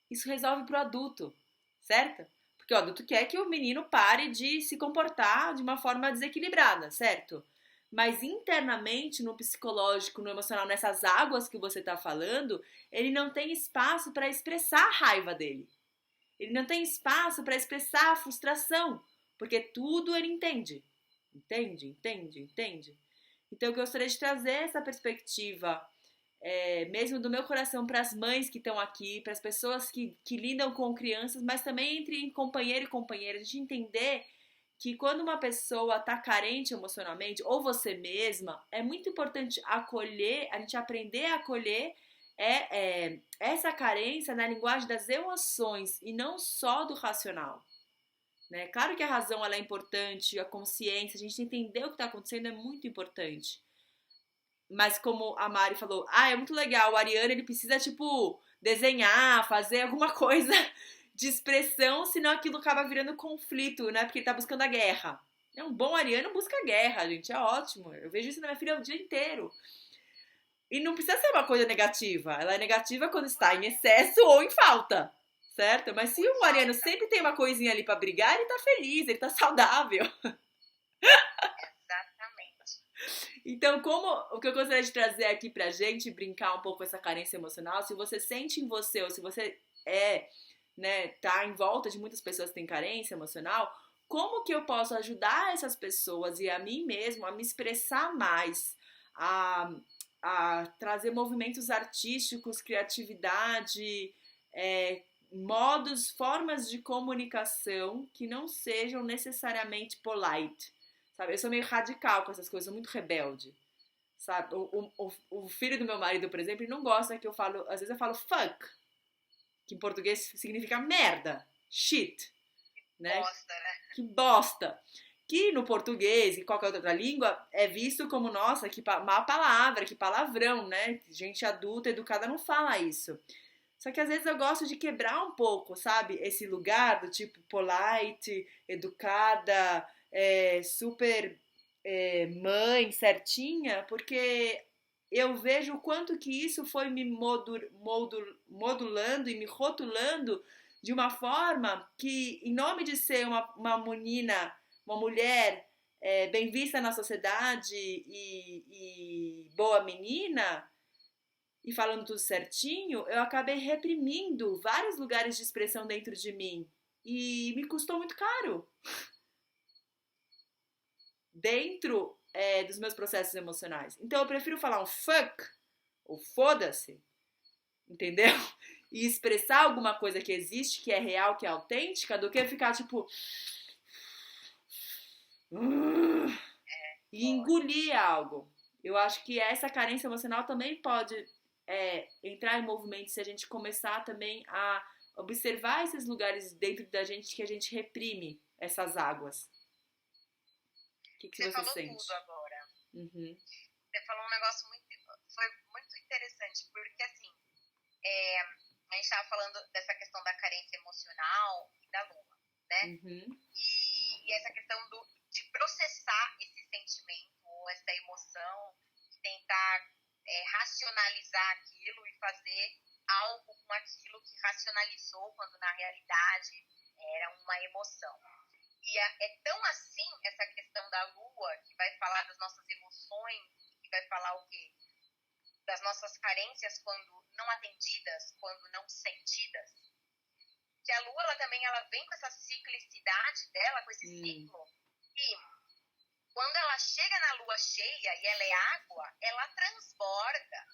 Isso resolve pro adulto, certo? Porque o adulto quer que o menino pare de se comportar de uma forma desequilibrada, certo? Mas internamente, no psicológico, no emocional, nessas águas que você tá falando, ele não tem espaço para expressar a raiva dele. Ele não tem espaço para expressar a frustração, porque tudo ele entende. Entende? Então eu gostaria de trazer essa perspectiva, mesmo do meu coração, para as mães que estão aqui, para as pessoas que lidam com crianças, mas também entre companheiro e companheira, a gente entender que quando uma pessoa está carente emocionalmente, ou você mesma, é muito importante acolher, a gente aprender a acolher essa carência na linguagem das emoções e não só do racional. Né? Claro que a razão ela é importante, a consciência, a gente entender o que está acontecendo é muito importante. Mas como a Mari falou, é muito legal, o Ariano ele precisa, tipo, desenhar, fazer alguma coisa de expressão, senão aquilo acaba virando conflito, né? Porque ele tá buscando a guerra. Um bom ariano busca a guerra, gente, é ótimo. Eu vejo isso na minha filha o dia inteiro. E não precisa ser uma coisa negativa. Ela é negativa quando está em excesso ou em falta, certo? Mas se o ariano sempre tem uma coisinha ali pra brigar, ele tá feliz, ele tá saudável. Então, o que eu gostaria de trazer aqui pra gente, brincar um pouco com essa carência emocional, se você sente em você, ou se você tá em volta de muitas pessoas que têm carência emocional, como que eu posso ajudar essas pessoas e a mim mesmo a me expressar mais, a trazer movimentos artísticos, criatividade, modos, formas de comunicação que não sejam necessariamente polite, sabe? Eu sou meio radical com essas coisas, sou muito rebelde, sabe? O filho do meu marido, por exemplo, ele não gosta que eu falo, às vezes eu falo fuck, que em português significa merda, shit, né? Bosta, né? Que bosta. Que no português e qualquer outra língua é visto como, nossa, que má palavra, que palavrão, né? Gente adulta, educada não fala isso. Só que às vezes eu gosto de quebrar um pouco, sabe? Esse lugar do tipo polite, educada, super mãe, certinha, porque eu vejo o quanto que isso foi me modulando e me rotulando de uma forma que, em nome de ser uma menina, uma mulher bem vista na sociedade e boa menina, e falando tudo certinho, eu acabei reprimindo vários lugares de expressão dentro de mim. E me custou muito caro. Dentro dos meus processos emocionais. Então eu prefiro falar um fuck, ou foda-se, entendeu? E expressar alguma coisa que existe, que é real, que é autêntica, do que ficar tipo... e engolir algo. Eu acho que essa carência emocional também pode entrar em movimento se a gente começar também a observar esses lugares dentro da gente que a gente reprime essas águas. O que você falou sente? Tudo agora. Uhum. Você falou um negócio foi muito interessante, porque assim, A gente estava falando dessa questão da carência emocional e da lua, né? Uhum. E essa questão de processar esse sentimento ou essa emoção, tentar racionalizar aquilo e fazer algo com aquilo que racionalizou quando na realidade era uma emoção. E é tão assim essa questão da lua, que vai falar das nossas emoções, que vai falar o quê? Das nossas carências quando não atendidas, quando não sentidas. Que a lua, ela vem com essa ciclicidade dela, com esse ciclo, e quando ela chega na lua cheia e ela é água, ela transborda.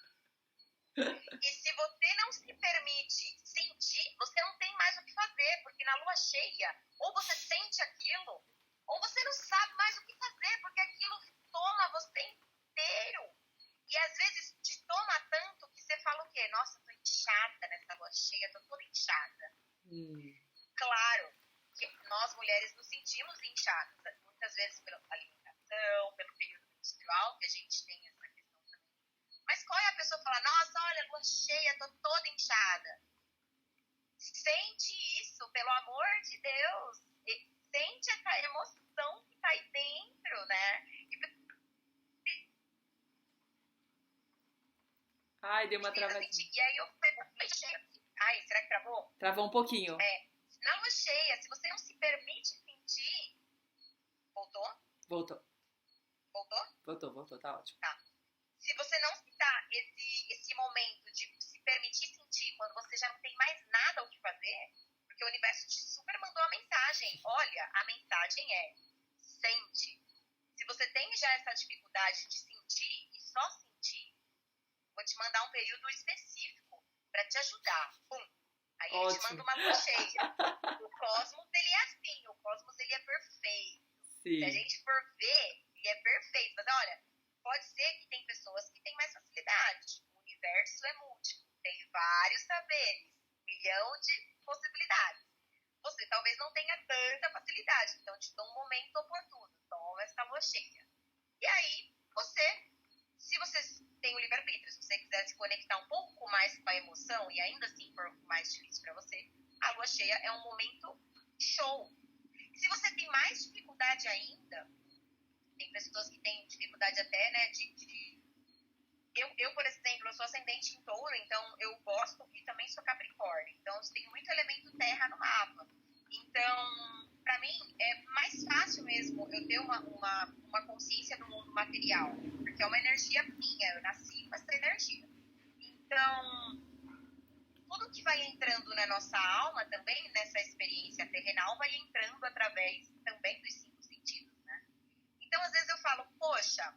E se você não se permite sentir, você não tem mais o que fazer, porque na lua cheia, ou você sente aquilo, ou você não sabe mais o que fazer, porque aquilo toma você inteiro. E às vezes te toma tanto que você fala o quê? Nossa, tô inchada nessa lua cheia, tô toda inchada. Claro que nós mulheres nos sentimos inchadas, muitas vezes pela alimentação, pelo período menstrual, que a gente tem essa questão também. Mas qual é a pessoa que fala, nossa, olha, lua cheia, tô toda inchada? Sente isso, pelo amor de Deus. Sente essa emoção que tá aí dentro, né? Ai, deu uma travadinha. E aí eu pergunto, ai, será que travou? Travou um pouquinho. Na lua cheia, se você não se permite sentir... Voltou? Voltou, Voltou? tá ótimo. Tá. Se você não se dá esse momento de se permitir sentir quando você já não tem mais nada o que fazer, porque o universo te super mandou a mensagem. Olha, a mensagem é, sente. Se você tem já essa dificuldade de sentir e só sentir, vou te mandar um período específico para te ajudar. Pum. Aí ele te manda uma lua cheia. O cosmos, ele é assim. O cosmos, ele é perfeito. Sim. Se a gente for ver, ele é perfeito. Mas olha, pode ser que tem pessoas que têm mais facilidade. O universo é múltiplo. Tem vários saberes. 1 milhão de possibilidades. Você talvez não tenha tanta facilidade. Então, te dou um momento oportuno. Toma essa lua cheia. E aí, se você tem o livre-arbítrio, se você quiser se conectar um pouco mais com a emoção e ainda assim for mais difícil para você, a lua cheia é um momento show. Se você tem mais dificuldade ainda, tem pessoas que têm dificuldade até, né, eu, por exemplo, eu sou ascendente em touro, então eu gosto, e também sou capricórnio, então tem muito elemento terra no mapa. Então, para mim, é mais fácil mesmo eu ter uma consciência do mundo material, porque é uma energia minha, eu nasci com essa energia. Então, tudo que vai entrando na nossa alma também, nessa experiência terrenal, vai entrando através também dos 5 sentidos, né? Então, às vezes eu falo, poxa,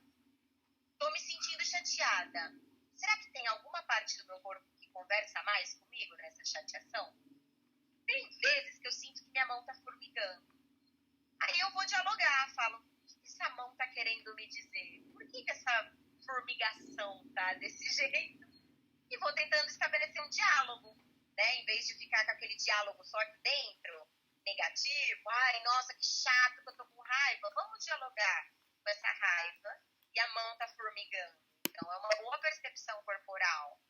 tô me sentindo chateada. Será que tem alguma parte do meu corpo que conversa mais comigo nessa chateação? Tem vezes que eu sinto que minha mão tá formigando. Aí eu vou dialogar, falo, o que essa mão tá querendo me dizer? Por que essa formigação tá desse jeito? E vou tentando estabelecer um diálogo, né? Em vez de ficar com aquele diálogo só aqui dentro, negativo, ai, nossa, que chato que eu tô com raiva. Vamos dialogar com essa raiva e a mão tá formigando. Então, é uma boa percepção corporal.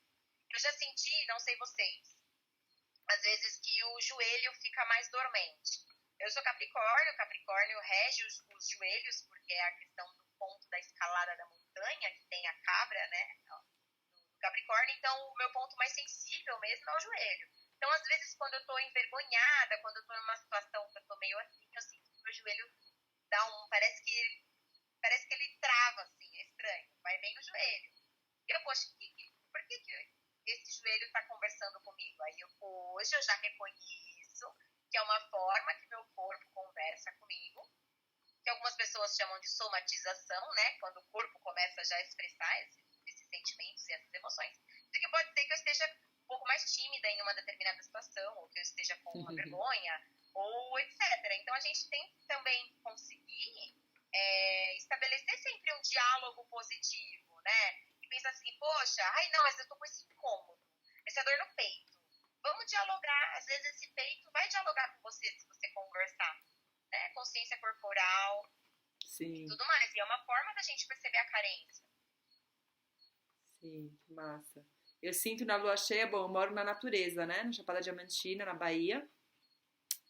Eu já senti, não sei vocês, às vezes que o joelho fica mais dormente. Eu sou Capricórnio rege os joelhos, porque é a questão do ponto da escalada da montanha, que tem a cabra, né, do Capricórnio, então o meu ponto mais sensível mesmo é o joelho. Então, às vezes, quando eu tô envergonhada, quando eu tô numa situação que eu tô meio assim, eu sinto que o meu joelho dá parece que ele trava, assim, é estranho, vai bem no joelho. E eu, poxa, por que esse joelho está conversando comigo? Aí hoje eu já reconheço que é uma forma que meu corpo conversa comigo, que algumas pessoas chamam de somatização, né? Quando o corpo começa já a expressar esses sentimentos e essas emoções. De que pode ser que eu esteja um pouco mais tímida em uma determinada situação, ou que eu esteja com uma vergonha, ou etc. Então a gente tem que também conseguir estabelecer sempre um diálogo positivo, né? E pensar assim, poxa, ai não, mas eu tô com esse incômodo, essa dor no peito. Vamos dialogar, às vezes esse peito vai dialogar com você se você conversar, né? Consciência corporal. Sim. E tudo mais. E é uma forma da gente perceber a carência. Sim, que massa. eu sinto na lua cheia, bom, eu moro na natureza, né? Na Chapada Diamantina, na Bahia.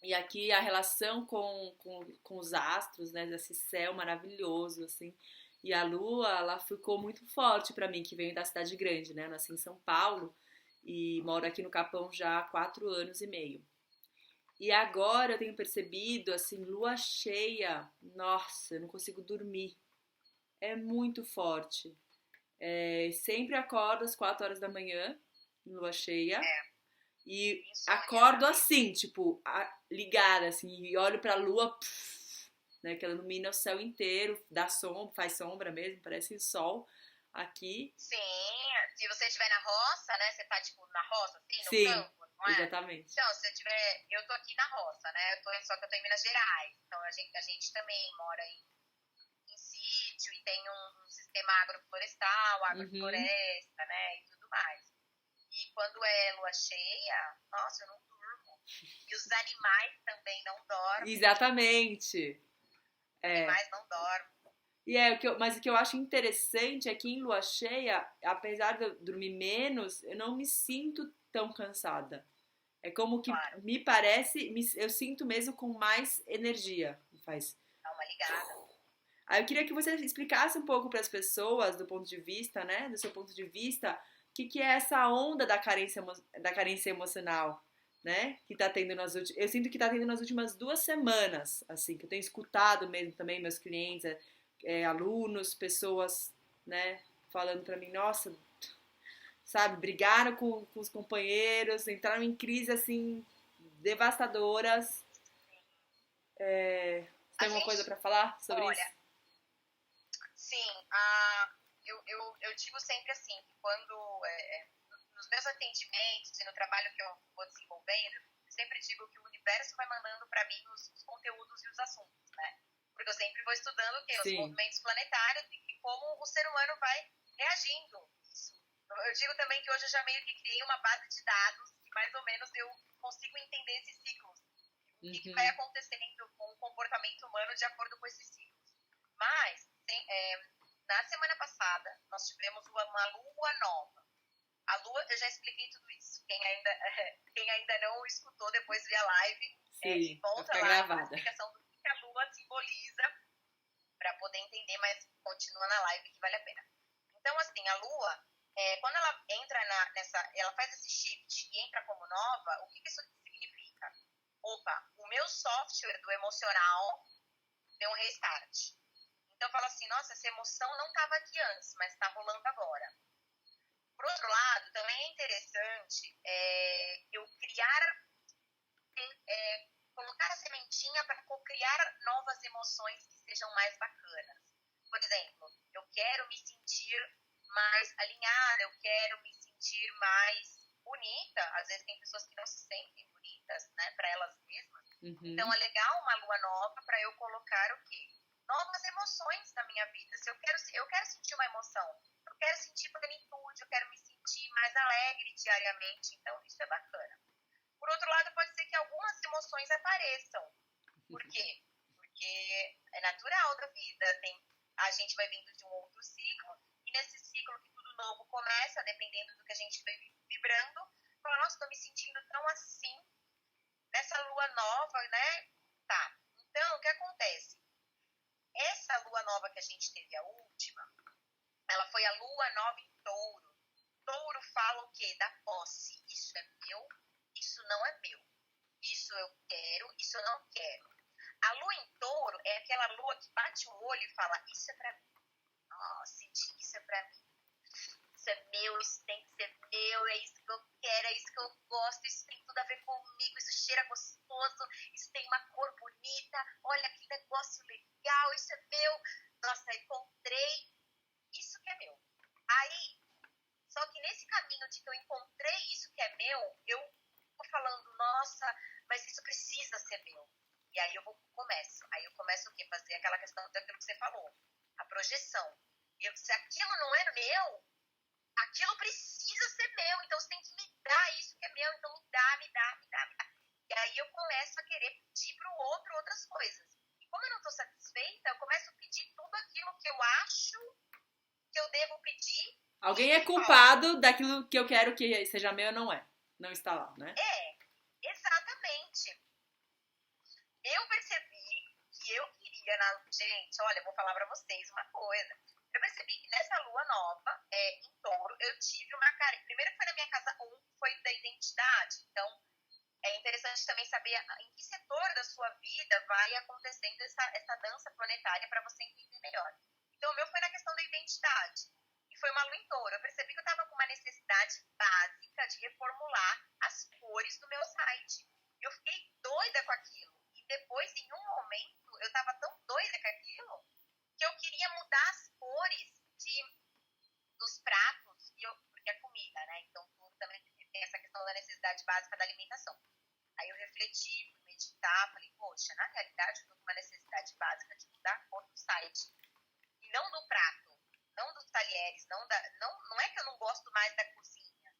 E aqui a relação com os astros, né? Desse céu maravilhoso, assim. E a lua, ela ficou muito forte pra mim, que venho da cidade grande, né? Eu nasci em São Paulo e moro aqui no Capão já há 4 anos e meio. E agora eu tenho percebido, assim, lua cheia, nossa, eu não consigo dormir. É muito forte. Sempre acordo às 4 horas da manhã, em lua cheia, É, e insônia acordo também. assim, tipo, ligada, assim, e olho pra lua, pff, né, que ela ilumina o céu inteiro, dá sombra, faz sombra mesmo, parece sol aqui. Sim, se você estiver na roça, né? Você tá, tipo, na roça, assim, no Sim, campo, não é? exatamente. Então, se você tiver... Eu tô aqui na roça, né? Só que eu tô em Minas Gerais. Então, a gente também mora em sítio e tem um sistema agroflorestal, Uhum. agrofloresta, né? E tudo mais. E quando é lua cheia, nossa, eu não durmo. E os animais também não dormem. Exatamente. Os É. animais não dormem, Mas o que eu acho interessante é que em lua cheia, apesar de eu dormir menos, eu não me sinto tão cansada. É como que claro. me parece, eu sinto mesmo com mais energia. Faz. Dá uma ligada. Aí eu queria que você explicasse um pouco para as pessoas, do ponto de vista, né, do seu ponto de vista, o que é essa onda da carência emocional, né, que tá tendo eu sinto que tá tendo nas últimas 2 semanas, assim, que eu tenho escutado mesmo também meus clientes, alunos, pessoas, né, falando para mim, nossa, sabe, brigaram com os companheiros, entraram em crise assim devastadoras. Você tem A alguma coisa gente, para falar sobre olha, isso? sim, eu digo sempre assim, que quando, nos meus atendimentos e no trabalho que eu vou desenvolvendo, eu sempre digo que o universo vai mandando para mim os conteúdos e os assuntos, né? Porque eu sempre vou estudando o quê? Os Sim. movimentos planetários e como o ser humano vai reagindo a isso. Eu digo também que hoje eu já meio que criei uma base de dados que mais ou menos eu consigo entender esses ciclos. O que vai Uhum. acontecendo com o comportamento humano de acordo com esses ciclos. Mas, na semana passada, nós tivemos uma lua nova. A lua, eu já expliquei tudo isso. Quem ainda não escutou, depois vê a live e Sim, vai volta ficar lá com a gravada. explicação do que a lua simboliza para poder entender, mas continua na live que vale a pena. Então, assim, a lua, quando ela entra ela faz esse shift e entra como nova, o que isso significa? Opa, o meu software do emocional deu um restart. Então eu falo assim, nossa, essa emoção não estava aqui antes, mas está rolando agora. Por outro lado, também é interessante eu colocar a sementinha para criar novas emoções que sejam mais bacanas. Por exemplo, eu quero me sentir mais alinhada, eu quero me sentir mais bonita. Às vezes tem pessoas que não se sentem bonitas, né, para elas mesmas. Então Uhum. é legal uma lua nova para eu colocar o quê? Novas emoções na minha vida. Se eu quero sentir uma emoção, eu quero sentir plenitude, eu quero me sentir mais alegre diariamente. Então isso é bacana. Por outro lado, pode ser que algumas emoções apareçam. Por quê? Porque é natural da vida. A gente vai vindo de um outro ciclo, e nesse ciclo que tudo novo começa, dependendo do que a gente vai vibrando, fala, nossa, estou me sentindo tão assim, nessa lua nova, né? Tá. Então, o que acontece? Essa lua nova que a gente teve, a última, ela foi a lua nova em touro. Touro fala o quê? Da posse. Isso é meu, isso não é meu. Isso eu quero, isso eu não quero. A lua em touro é aquela lua que bate o olho e fala, isso é pra mim. Nossa, isso é pra mim. Isso é meu, isso tem que ser meu, é isso que eu quero, é isso que eu gosto, isso tem tudo a ver comigo, isso cheira gostoso, isso tem uma cor bonita, olha que negócio legal, isso é meu. Nossa, encontrei, isso que é meu. Aí, só que nesse caminho de que eu encontrei isso que é meu, eu tô falando, nossa, mas isso precisa ser meu. E aí começo. Aí eu começo o quê? Fazer aquela questão daquilo que você falou. A projeção. Se aquilo não é meu, aquilo precisa ser meu. Então você tem que me dar isso que é meu. Então me dá, me dá, me dá, me dá. E aí eu começo a querer pedir pro outro outras coisas. E como eu não tô satisfeita, eu começo a pedir tudo aquilo que eu acho que eu devo pedir Alguém é culpado daquilo que eu quero que seja meu, não é. Não está lá, né? Exatamente. Eu percebi que eu queria... Gente, olha, eu vou falar pra vocês uma coisa. Eu percebi que nessa lua nova, em Touro, eu tive uma cara... Primeiro foi na minha casa 1, foi da identidade. Então, é interessante também saber em que setor da sua vida vai acontecendo essa dança planetária para você entender melhor. Então, o meu foi na questão da identidade. E foi uma lua em Touro. Eu percebi que eu estava com uma necessidade básica de reformular as cores do meu site. E eu fiquei doida com aquilo. E depois, em um momento, eu estava tão doida com aquilo que eu queria mudar as cores dos pratos, porque é comida, né? Então, tudo também tem essa questão da necessidade básica da alimentação. Aí eu refleti, fui meditar, falei, poxa, na realidade eu tô com uma necessidade básica de mudar a cor do site. E não do prato, não dos talheres, não é que eu não gosto mais da cozinha.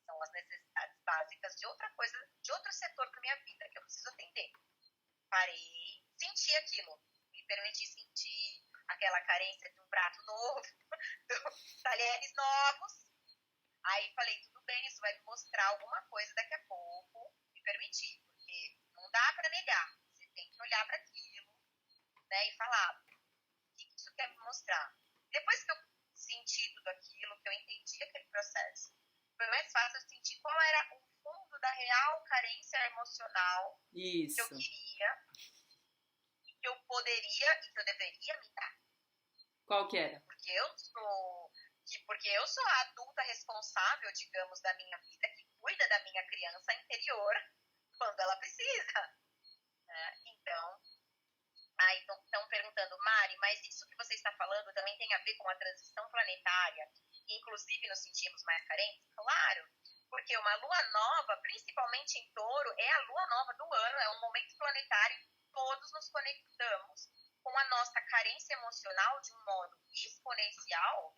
São as necessidades básicas de outra coisa, de outro setor da minha vida que eu preciso atender. Parei, senti aquilo, me permiti sentir aquela carência de um prato novo, de talheres novos. Aí falei, tudo bem, isso vai me mostrar alguma coisa daqui a pouco, me permitir, porque não dá para negar, você tem que olhar para aquilo, né, e falar, o que isso quer me mostrar? Depois que eu senti tudo aquilo, que eu entendi aquele processo, foi mais fácil eu sentir qual era o fundo da real carência emocional que eu queria, e que eu poderia e que eu deveria me dar. Qual que era? Porque eu sou a adulta responsável, digamos, da minha vida, que cuida da minha criança interior quando ela precisa. Né? Então, estão perguntando, Mari, mas isso que você está falando também tem a ver com a transição planetária? Inclusive nos sentimos mais carentes? Claro, porque uma lua nova, principalmente em Touro, é a lua nova do ano, é um momento planetário que todos nos conectamos com a nossa carência emocional de um modo exponencial,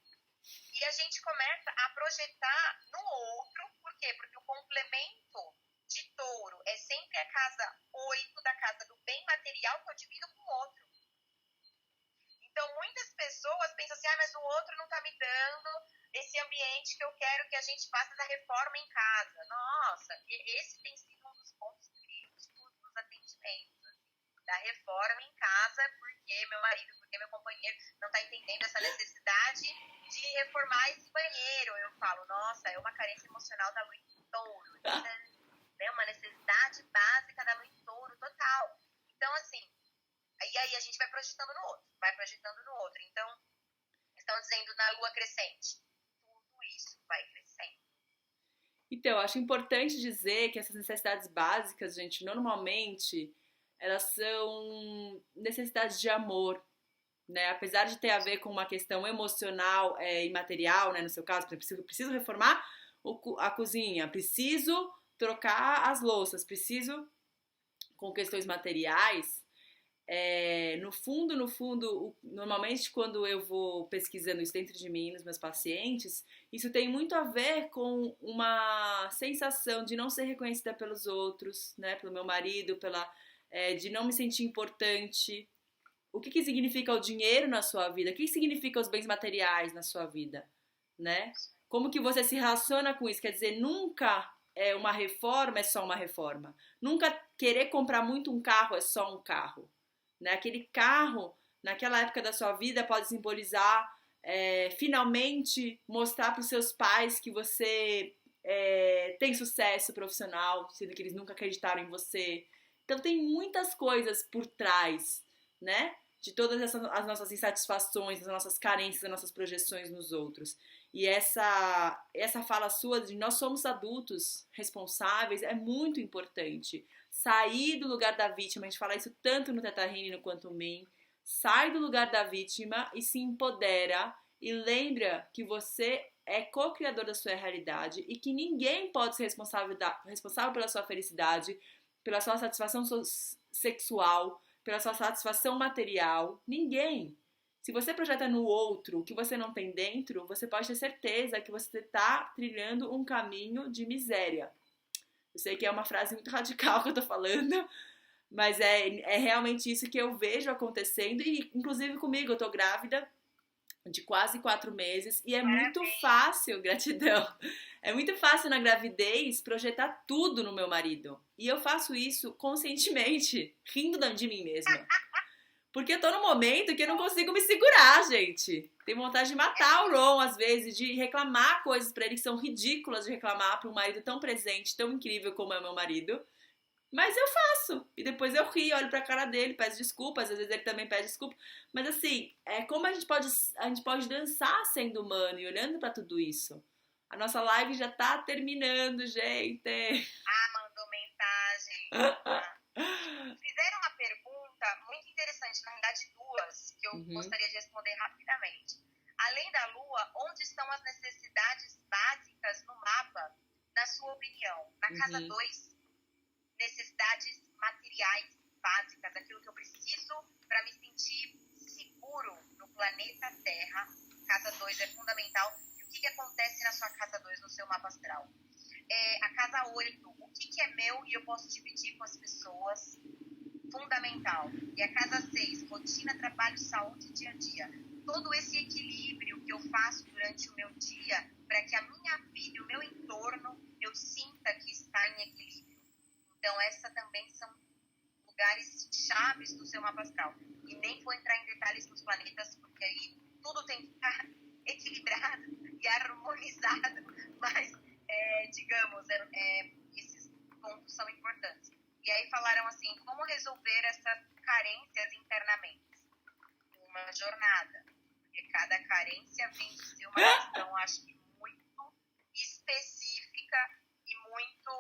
e a gente começa a projetar no outro. Por quê? Porque o complemento de Touro é sempre a casa 8 da casa do bem material que eu divido com o outro. Então, muitas pessoas pensam assim, mas o outro não está me dando esse ambiente que eu quero que a gente faça da reforma em casa. Nossa, esse tem sido um dos pontos críticos dos atendimentos. Da reforma em casa, porque meu marido, porque meu companheiro não está entendendo essa necessidade de reformar esse banheiro. Eu falo, nossa, é uma carência emocional da lua em Touro. É uma necessidade básica da lua em Touro, total. Então, assim, e aí a gente vai projetando no outro. Então, estão dizendo na lua crescente, tudo isso vai crescendo. Então, eu acho importante dizer que essas necessidades básicas, gente, normalmente elas são necessidades de amor, né? Apesar de ter a ver com uma questão emocional e material, né? No seu caso, por exemplo, preciso reformar a cozinha, preciso trocar as louças, preciso com questões materiais. No fundo, normalmente quando eu vou pesquisando isso dentro de mim, nos meus pacientes, isso tem muito a ver com uma sensação de não ser reconhecida pelos outros, né? Pelo meu marido, de não me sentir importante. O que significa o dinheiro na sua vida? O que significa os bens materiais na sua vida? Né? Como que você se relaciona com isso? Quer dizer, nunca uma reforma é só uma reforma. Nunca querer comprar muito um carro é só um carro. Né? Aquele carro, naquela época da sua vida, pode simbolizar finalmente mostrar para os seus pais que você tem sucesso profissional, sendo que eles nunca acreditaram em você. Então tem muitas coisas por trás, né? De todas as nossas insatisfações, as nossas carências, as nossas projeções nos outros. E essa fala sua de nós somos adultos responsáveis é muito importante. Sair do lugar da vítima, a gente fala isso tanto no Theta Healing quanto no MEN. Sai do lugar da vítima e se empodera e lembra que você é co-criador da sua realidade e que ninguém pode ser responsável pela sua felicidade, pela sua satisfação sexual, pela sua satisfação material. Ninguém. Se você projeta no outro o que você não tem dentro, você pode ter certeza que você está trilhando um caminho de miséria. Eu sei que é uma frase muito radical que eu tô falando, mas é realmente isso que eu vejo acontecendo, e inclusive comigo, eu tô grávida de quase 4 meses, e é muito Parabéns. fácil, gratidão, é muito fácil na gravidez projetar tudo no meu marido. E eu faço isso conscientemente, rindo de mim mesma. Porque eu tô num momento que eu não consigo me segurar, gente. Tenho vontade de matar o Ron, às vezes, de reclamar coisas pra ele que são ridículas de reclamar pra um marido tão presente, tão incrível como é o meu marido. Mas eu faço. E depois eu rio, olho pra cara dele, peço desculpas, às vezes ele também pede desculpa. Mas assim, é como a gente pode dançar sendo humano e olhando pra tudo isso. A nossa live já tá terminando, gente. Mandou mensagem. Fizeram uma pergunta muito interessante, na verdade duas, que eu gostaria de responder rapidamente. Além da Lua, onde estão as necessidades básicas no mapa, na sua opinião? Na casa 2, necessidades materiais básicas, aquilo que eu preciso para me sentir seguro no planeta Terra. Casa 2 é fundamental. E o que acontece na sua casa 2, no seu mapa astral? A casa 8, o que é meu e eu posso dividir com as pessoas? Fundamental. E a casa 6, rotina, trabalho, saúde, dia a dia. Todo esse equilíbrio que eu faço durante o meu dia, para que a minha vida e o meu entorno, eu sinta que está em equilíbrio. Então, essa também são lugares chaves do seu mapa astral. E nem vou entrar em detalhes dos planetas, porque aí tudo tem que estar equilibrado e harmonizado, mas, digamos, esses pontos são importantes. E aí falaram assim, como resolver essas carências internamente? Uma jornada, porque cada carência vem de ser uma questão, acho que muito específica e muito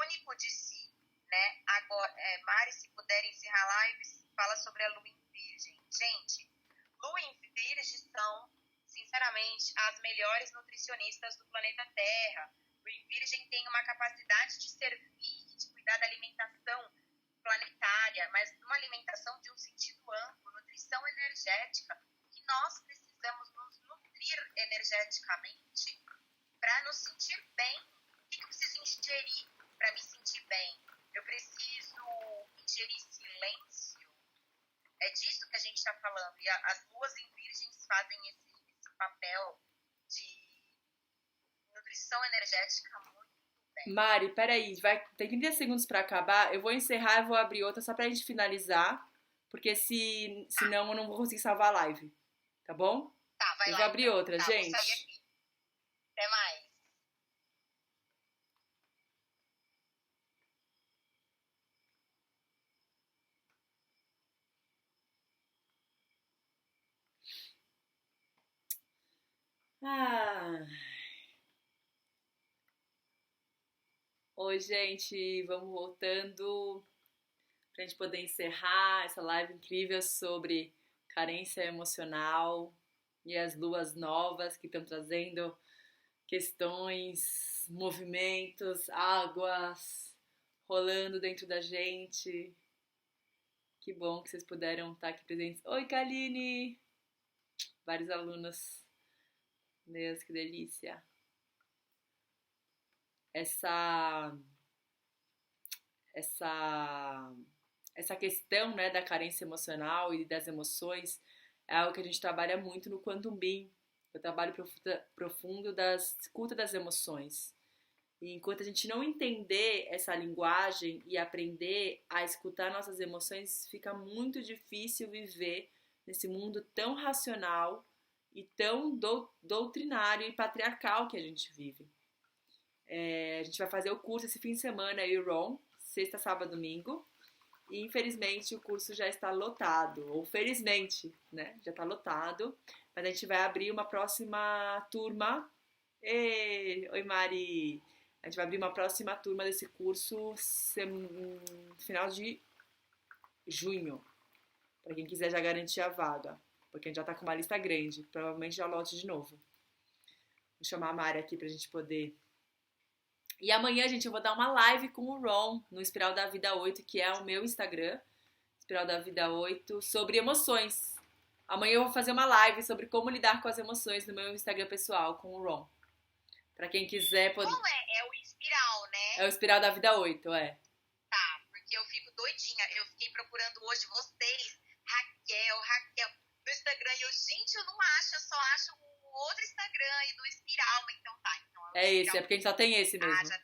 único de si, né? Agora, Mari, se puder encerrar a live, fala sobre a Lua em Virgem. Gente, Lua em Virgem são, sinceramente, as melhores nutricionistas do planeta Terra. Lua em Virgem tem uma capacidade de servir e de cuidar da alimentação planetária, mas uma alimentação de um sentido amplo, nutrição energética, que nós precisamos nos nutrir energeticamente para nos sentir bem. O que eu preciso ingerir para me sentir bem? Eu preciso ingerir silêncio. É disso que a gente está falando. E as luas em virgens fazem esse papel de nutrição energética muito bem. Mari, peraí, tem 30 segundos pra acabar. Eu vou encerrar e vou abrir outra só pra gente finalizar. Porque senão eu não vou conseguir salvar a live. Tá bom? Tá, vai lá. Eu vou abrir outra, tá, gente. Vou sair aqui. Até mais. Oi, gente, vamos voltando pra gente poder encerrar essa live incrível sobre carência emocional e as luas novas que estão trazendo questões, movimentos, águas rolando dentro da gente. Que bom que vocês puderam estar aqui presentes. Oi, Kaline! Vários alunos. Deus, que delícia. Essa questão, né, da carência emocional e das emoções é algo que a gente trabalha muito no Quantum Beam. Eu trabalho profundo da escuta das emoções. E enquanto a gente não entender essa linguagem e aprender a escutar nossas emoções, fica muito difícil viver nesse mundo tão racional e tão doutrinário e patriarcal que a gente vive. A gente vai fazer o curso esse fim de semana, eu e o Ron, sexta, sábado, domingo. E infelizmente o curso já está lotado, ou felizmente, né? Já está lotado. Mas a gente vai abrir uma próxima turma. Oi, Mari! A gente vai abrir uma próxima turma desse curso no final de junho. Para quem quiser já garantir a vaga. Porque a gente já está com uma lista grande. Provavelmente já lote de novo. Vou chamar a Mari aqui pra gente poder... E amanhã, gente, eu vou dar uma live com o Ron no Espiral da Vida 8, que é o meu Instagram, Espiral da Vida 8, sobre emoções. Amanhã eu vou fazer uma live sobre como lidar com as emoções no meu Instagram pessoal, com o Ron. Pra quem quiser poder... Qual é? É o Espiral, né? É o Espiral da Vida 8, é. Tá, porque eu fico doidinha. Eu fiquei procurando hoje vocês, Raquel. Instagram. E eu, gente, eu não acho, eu só acho o outro Instagram e do Espiral, mas então tá. Então, É esse, é porque a gente só tem esse mesmo. já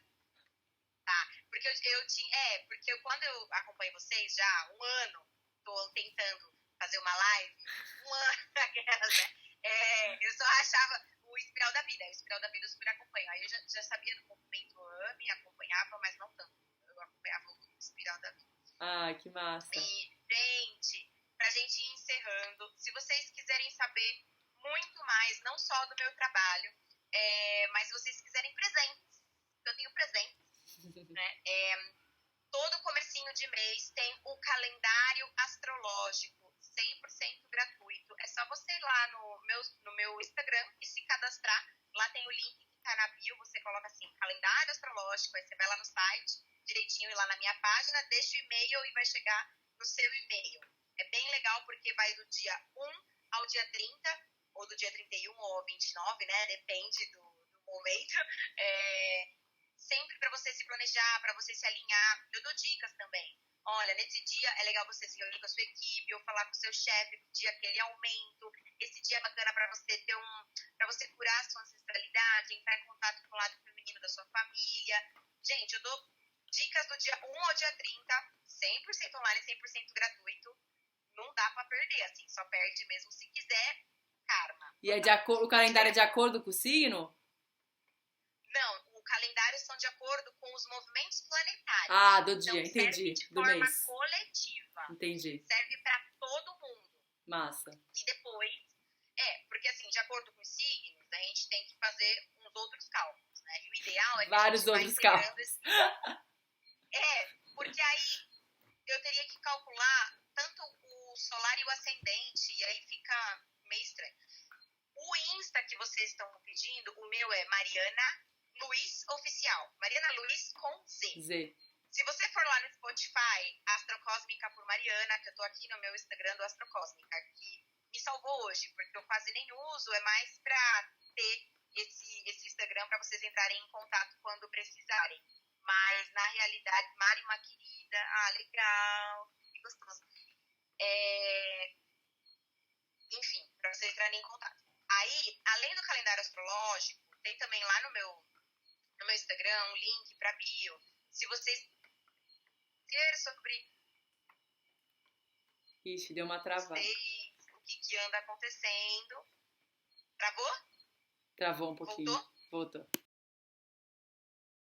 tá. Porque eu tinha. Porque quando eu acompanho vocês já há um ano, tô tentando fazer uma live, um ano, aquelas, né? Eu só achava o Espiral da Vida. O Espiral da Vida eu super acompanho. Aí eu já sabia do movimento AME, acompanhava, mas não tanto. Eu acompanhava o Espiral da Vida. Ai, que massa. E, gente, pra gente ir encerrando, se vocês quiserem saber muito mais, não só do meu trabalho, mas se vocês quiserem presentes, eu tenho presentes, né? Todo comecinho de mês tem o calendário astrológico, 100% gratuito. É só você ir lá no meu Instagram e se cadastrar. Lá tem o link que tá na bio, você coloca assim, calendário astrológico, aí você vai lá no site, direitinho, ir lá na minha página, deixa o e-mail e vai chegar no seu e-mail. É bem legal porque vai do dia 1 ao dia 30, ou do dia 31 ou 29, né? Depende do momento. Sempre para você se planejar, para você se alinhar. Eu dou dicas também. Olha, nesse dia é legal você se reunir com a sua equipe ou falar com o seu chefe, pedir aquele aumento. Esse dia é bacana para você ter para você curar a sua ancestralidade, entrar em contato com o lado feminino da sua família. Gente, eu dou dicas do dia 1 ao dia 30, 100% online, 100% gratuito. Não dá para perder, assim, só perde mesmo se quiser, karma. E o calendário é de acordo com o signo? Não, o calendário são de acordo com os movimentos planetários. Ah, do dia, então, entendi. serve de do forma mês. coletiva. Entendi. Serve para todo mundo. Massa. E depois, porque assim, de acordo com os signos, a gente tem que fazer uns outros cálculos, né? E o ideal é que Vários a gente outros vai cálculos. porque aí eu teria que calcular tanto o solar e o ascendente, e aí fica meio estranho. O Insta que vocês estão pedindo, o meu é Mariana Luiz Oficial. Mariana Luiz com Z. Z. Se você for lá no Spotify, Astrocósmica por Mariana, que eu tô aqui no meu Instagram do Astrocósmica, que me salvou hoje, porque eu quase nem uso, é mais pra ter esse Instagram pra vocês entrarem em contato quando precisarem. Mas, na realidade, Mari, uma querida, legal, que gostoso. Enfim, pra vocês entrarem em contato. Aí, além do calendário astrológico, tem também lá no meu Instagram um link pra bio. Se vocês querem sobre Ixi, deu uma travada. o que anda acontecendo. Travou? Travou um pouquinho. Voltou? Voltou.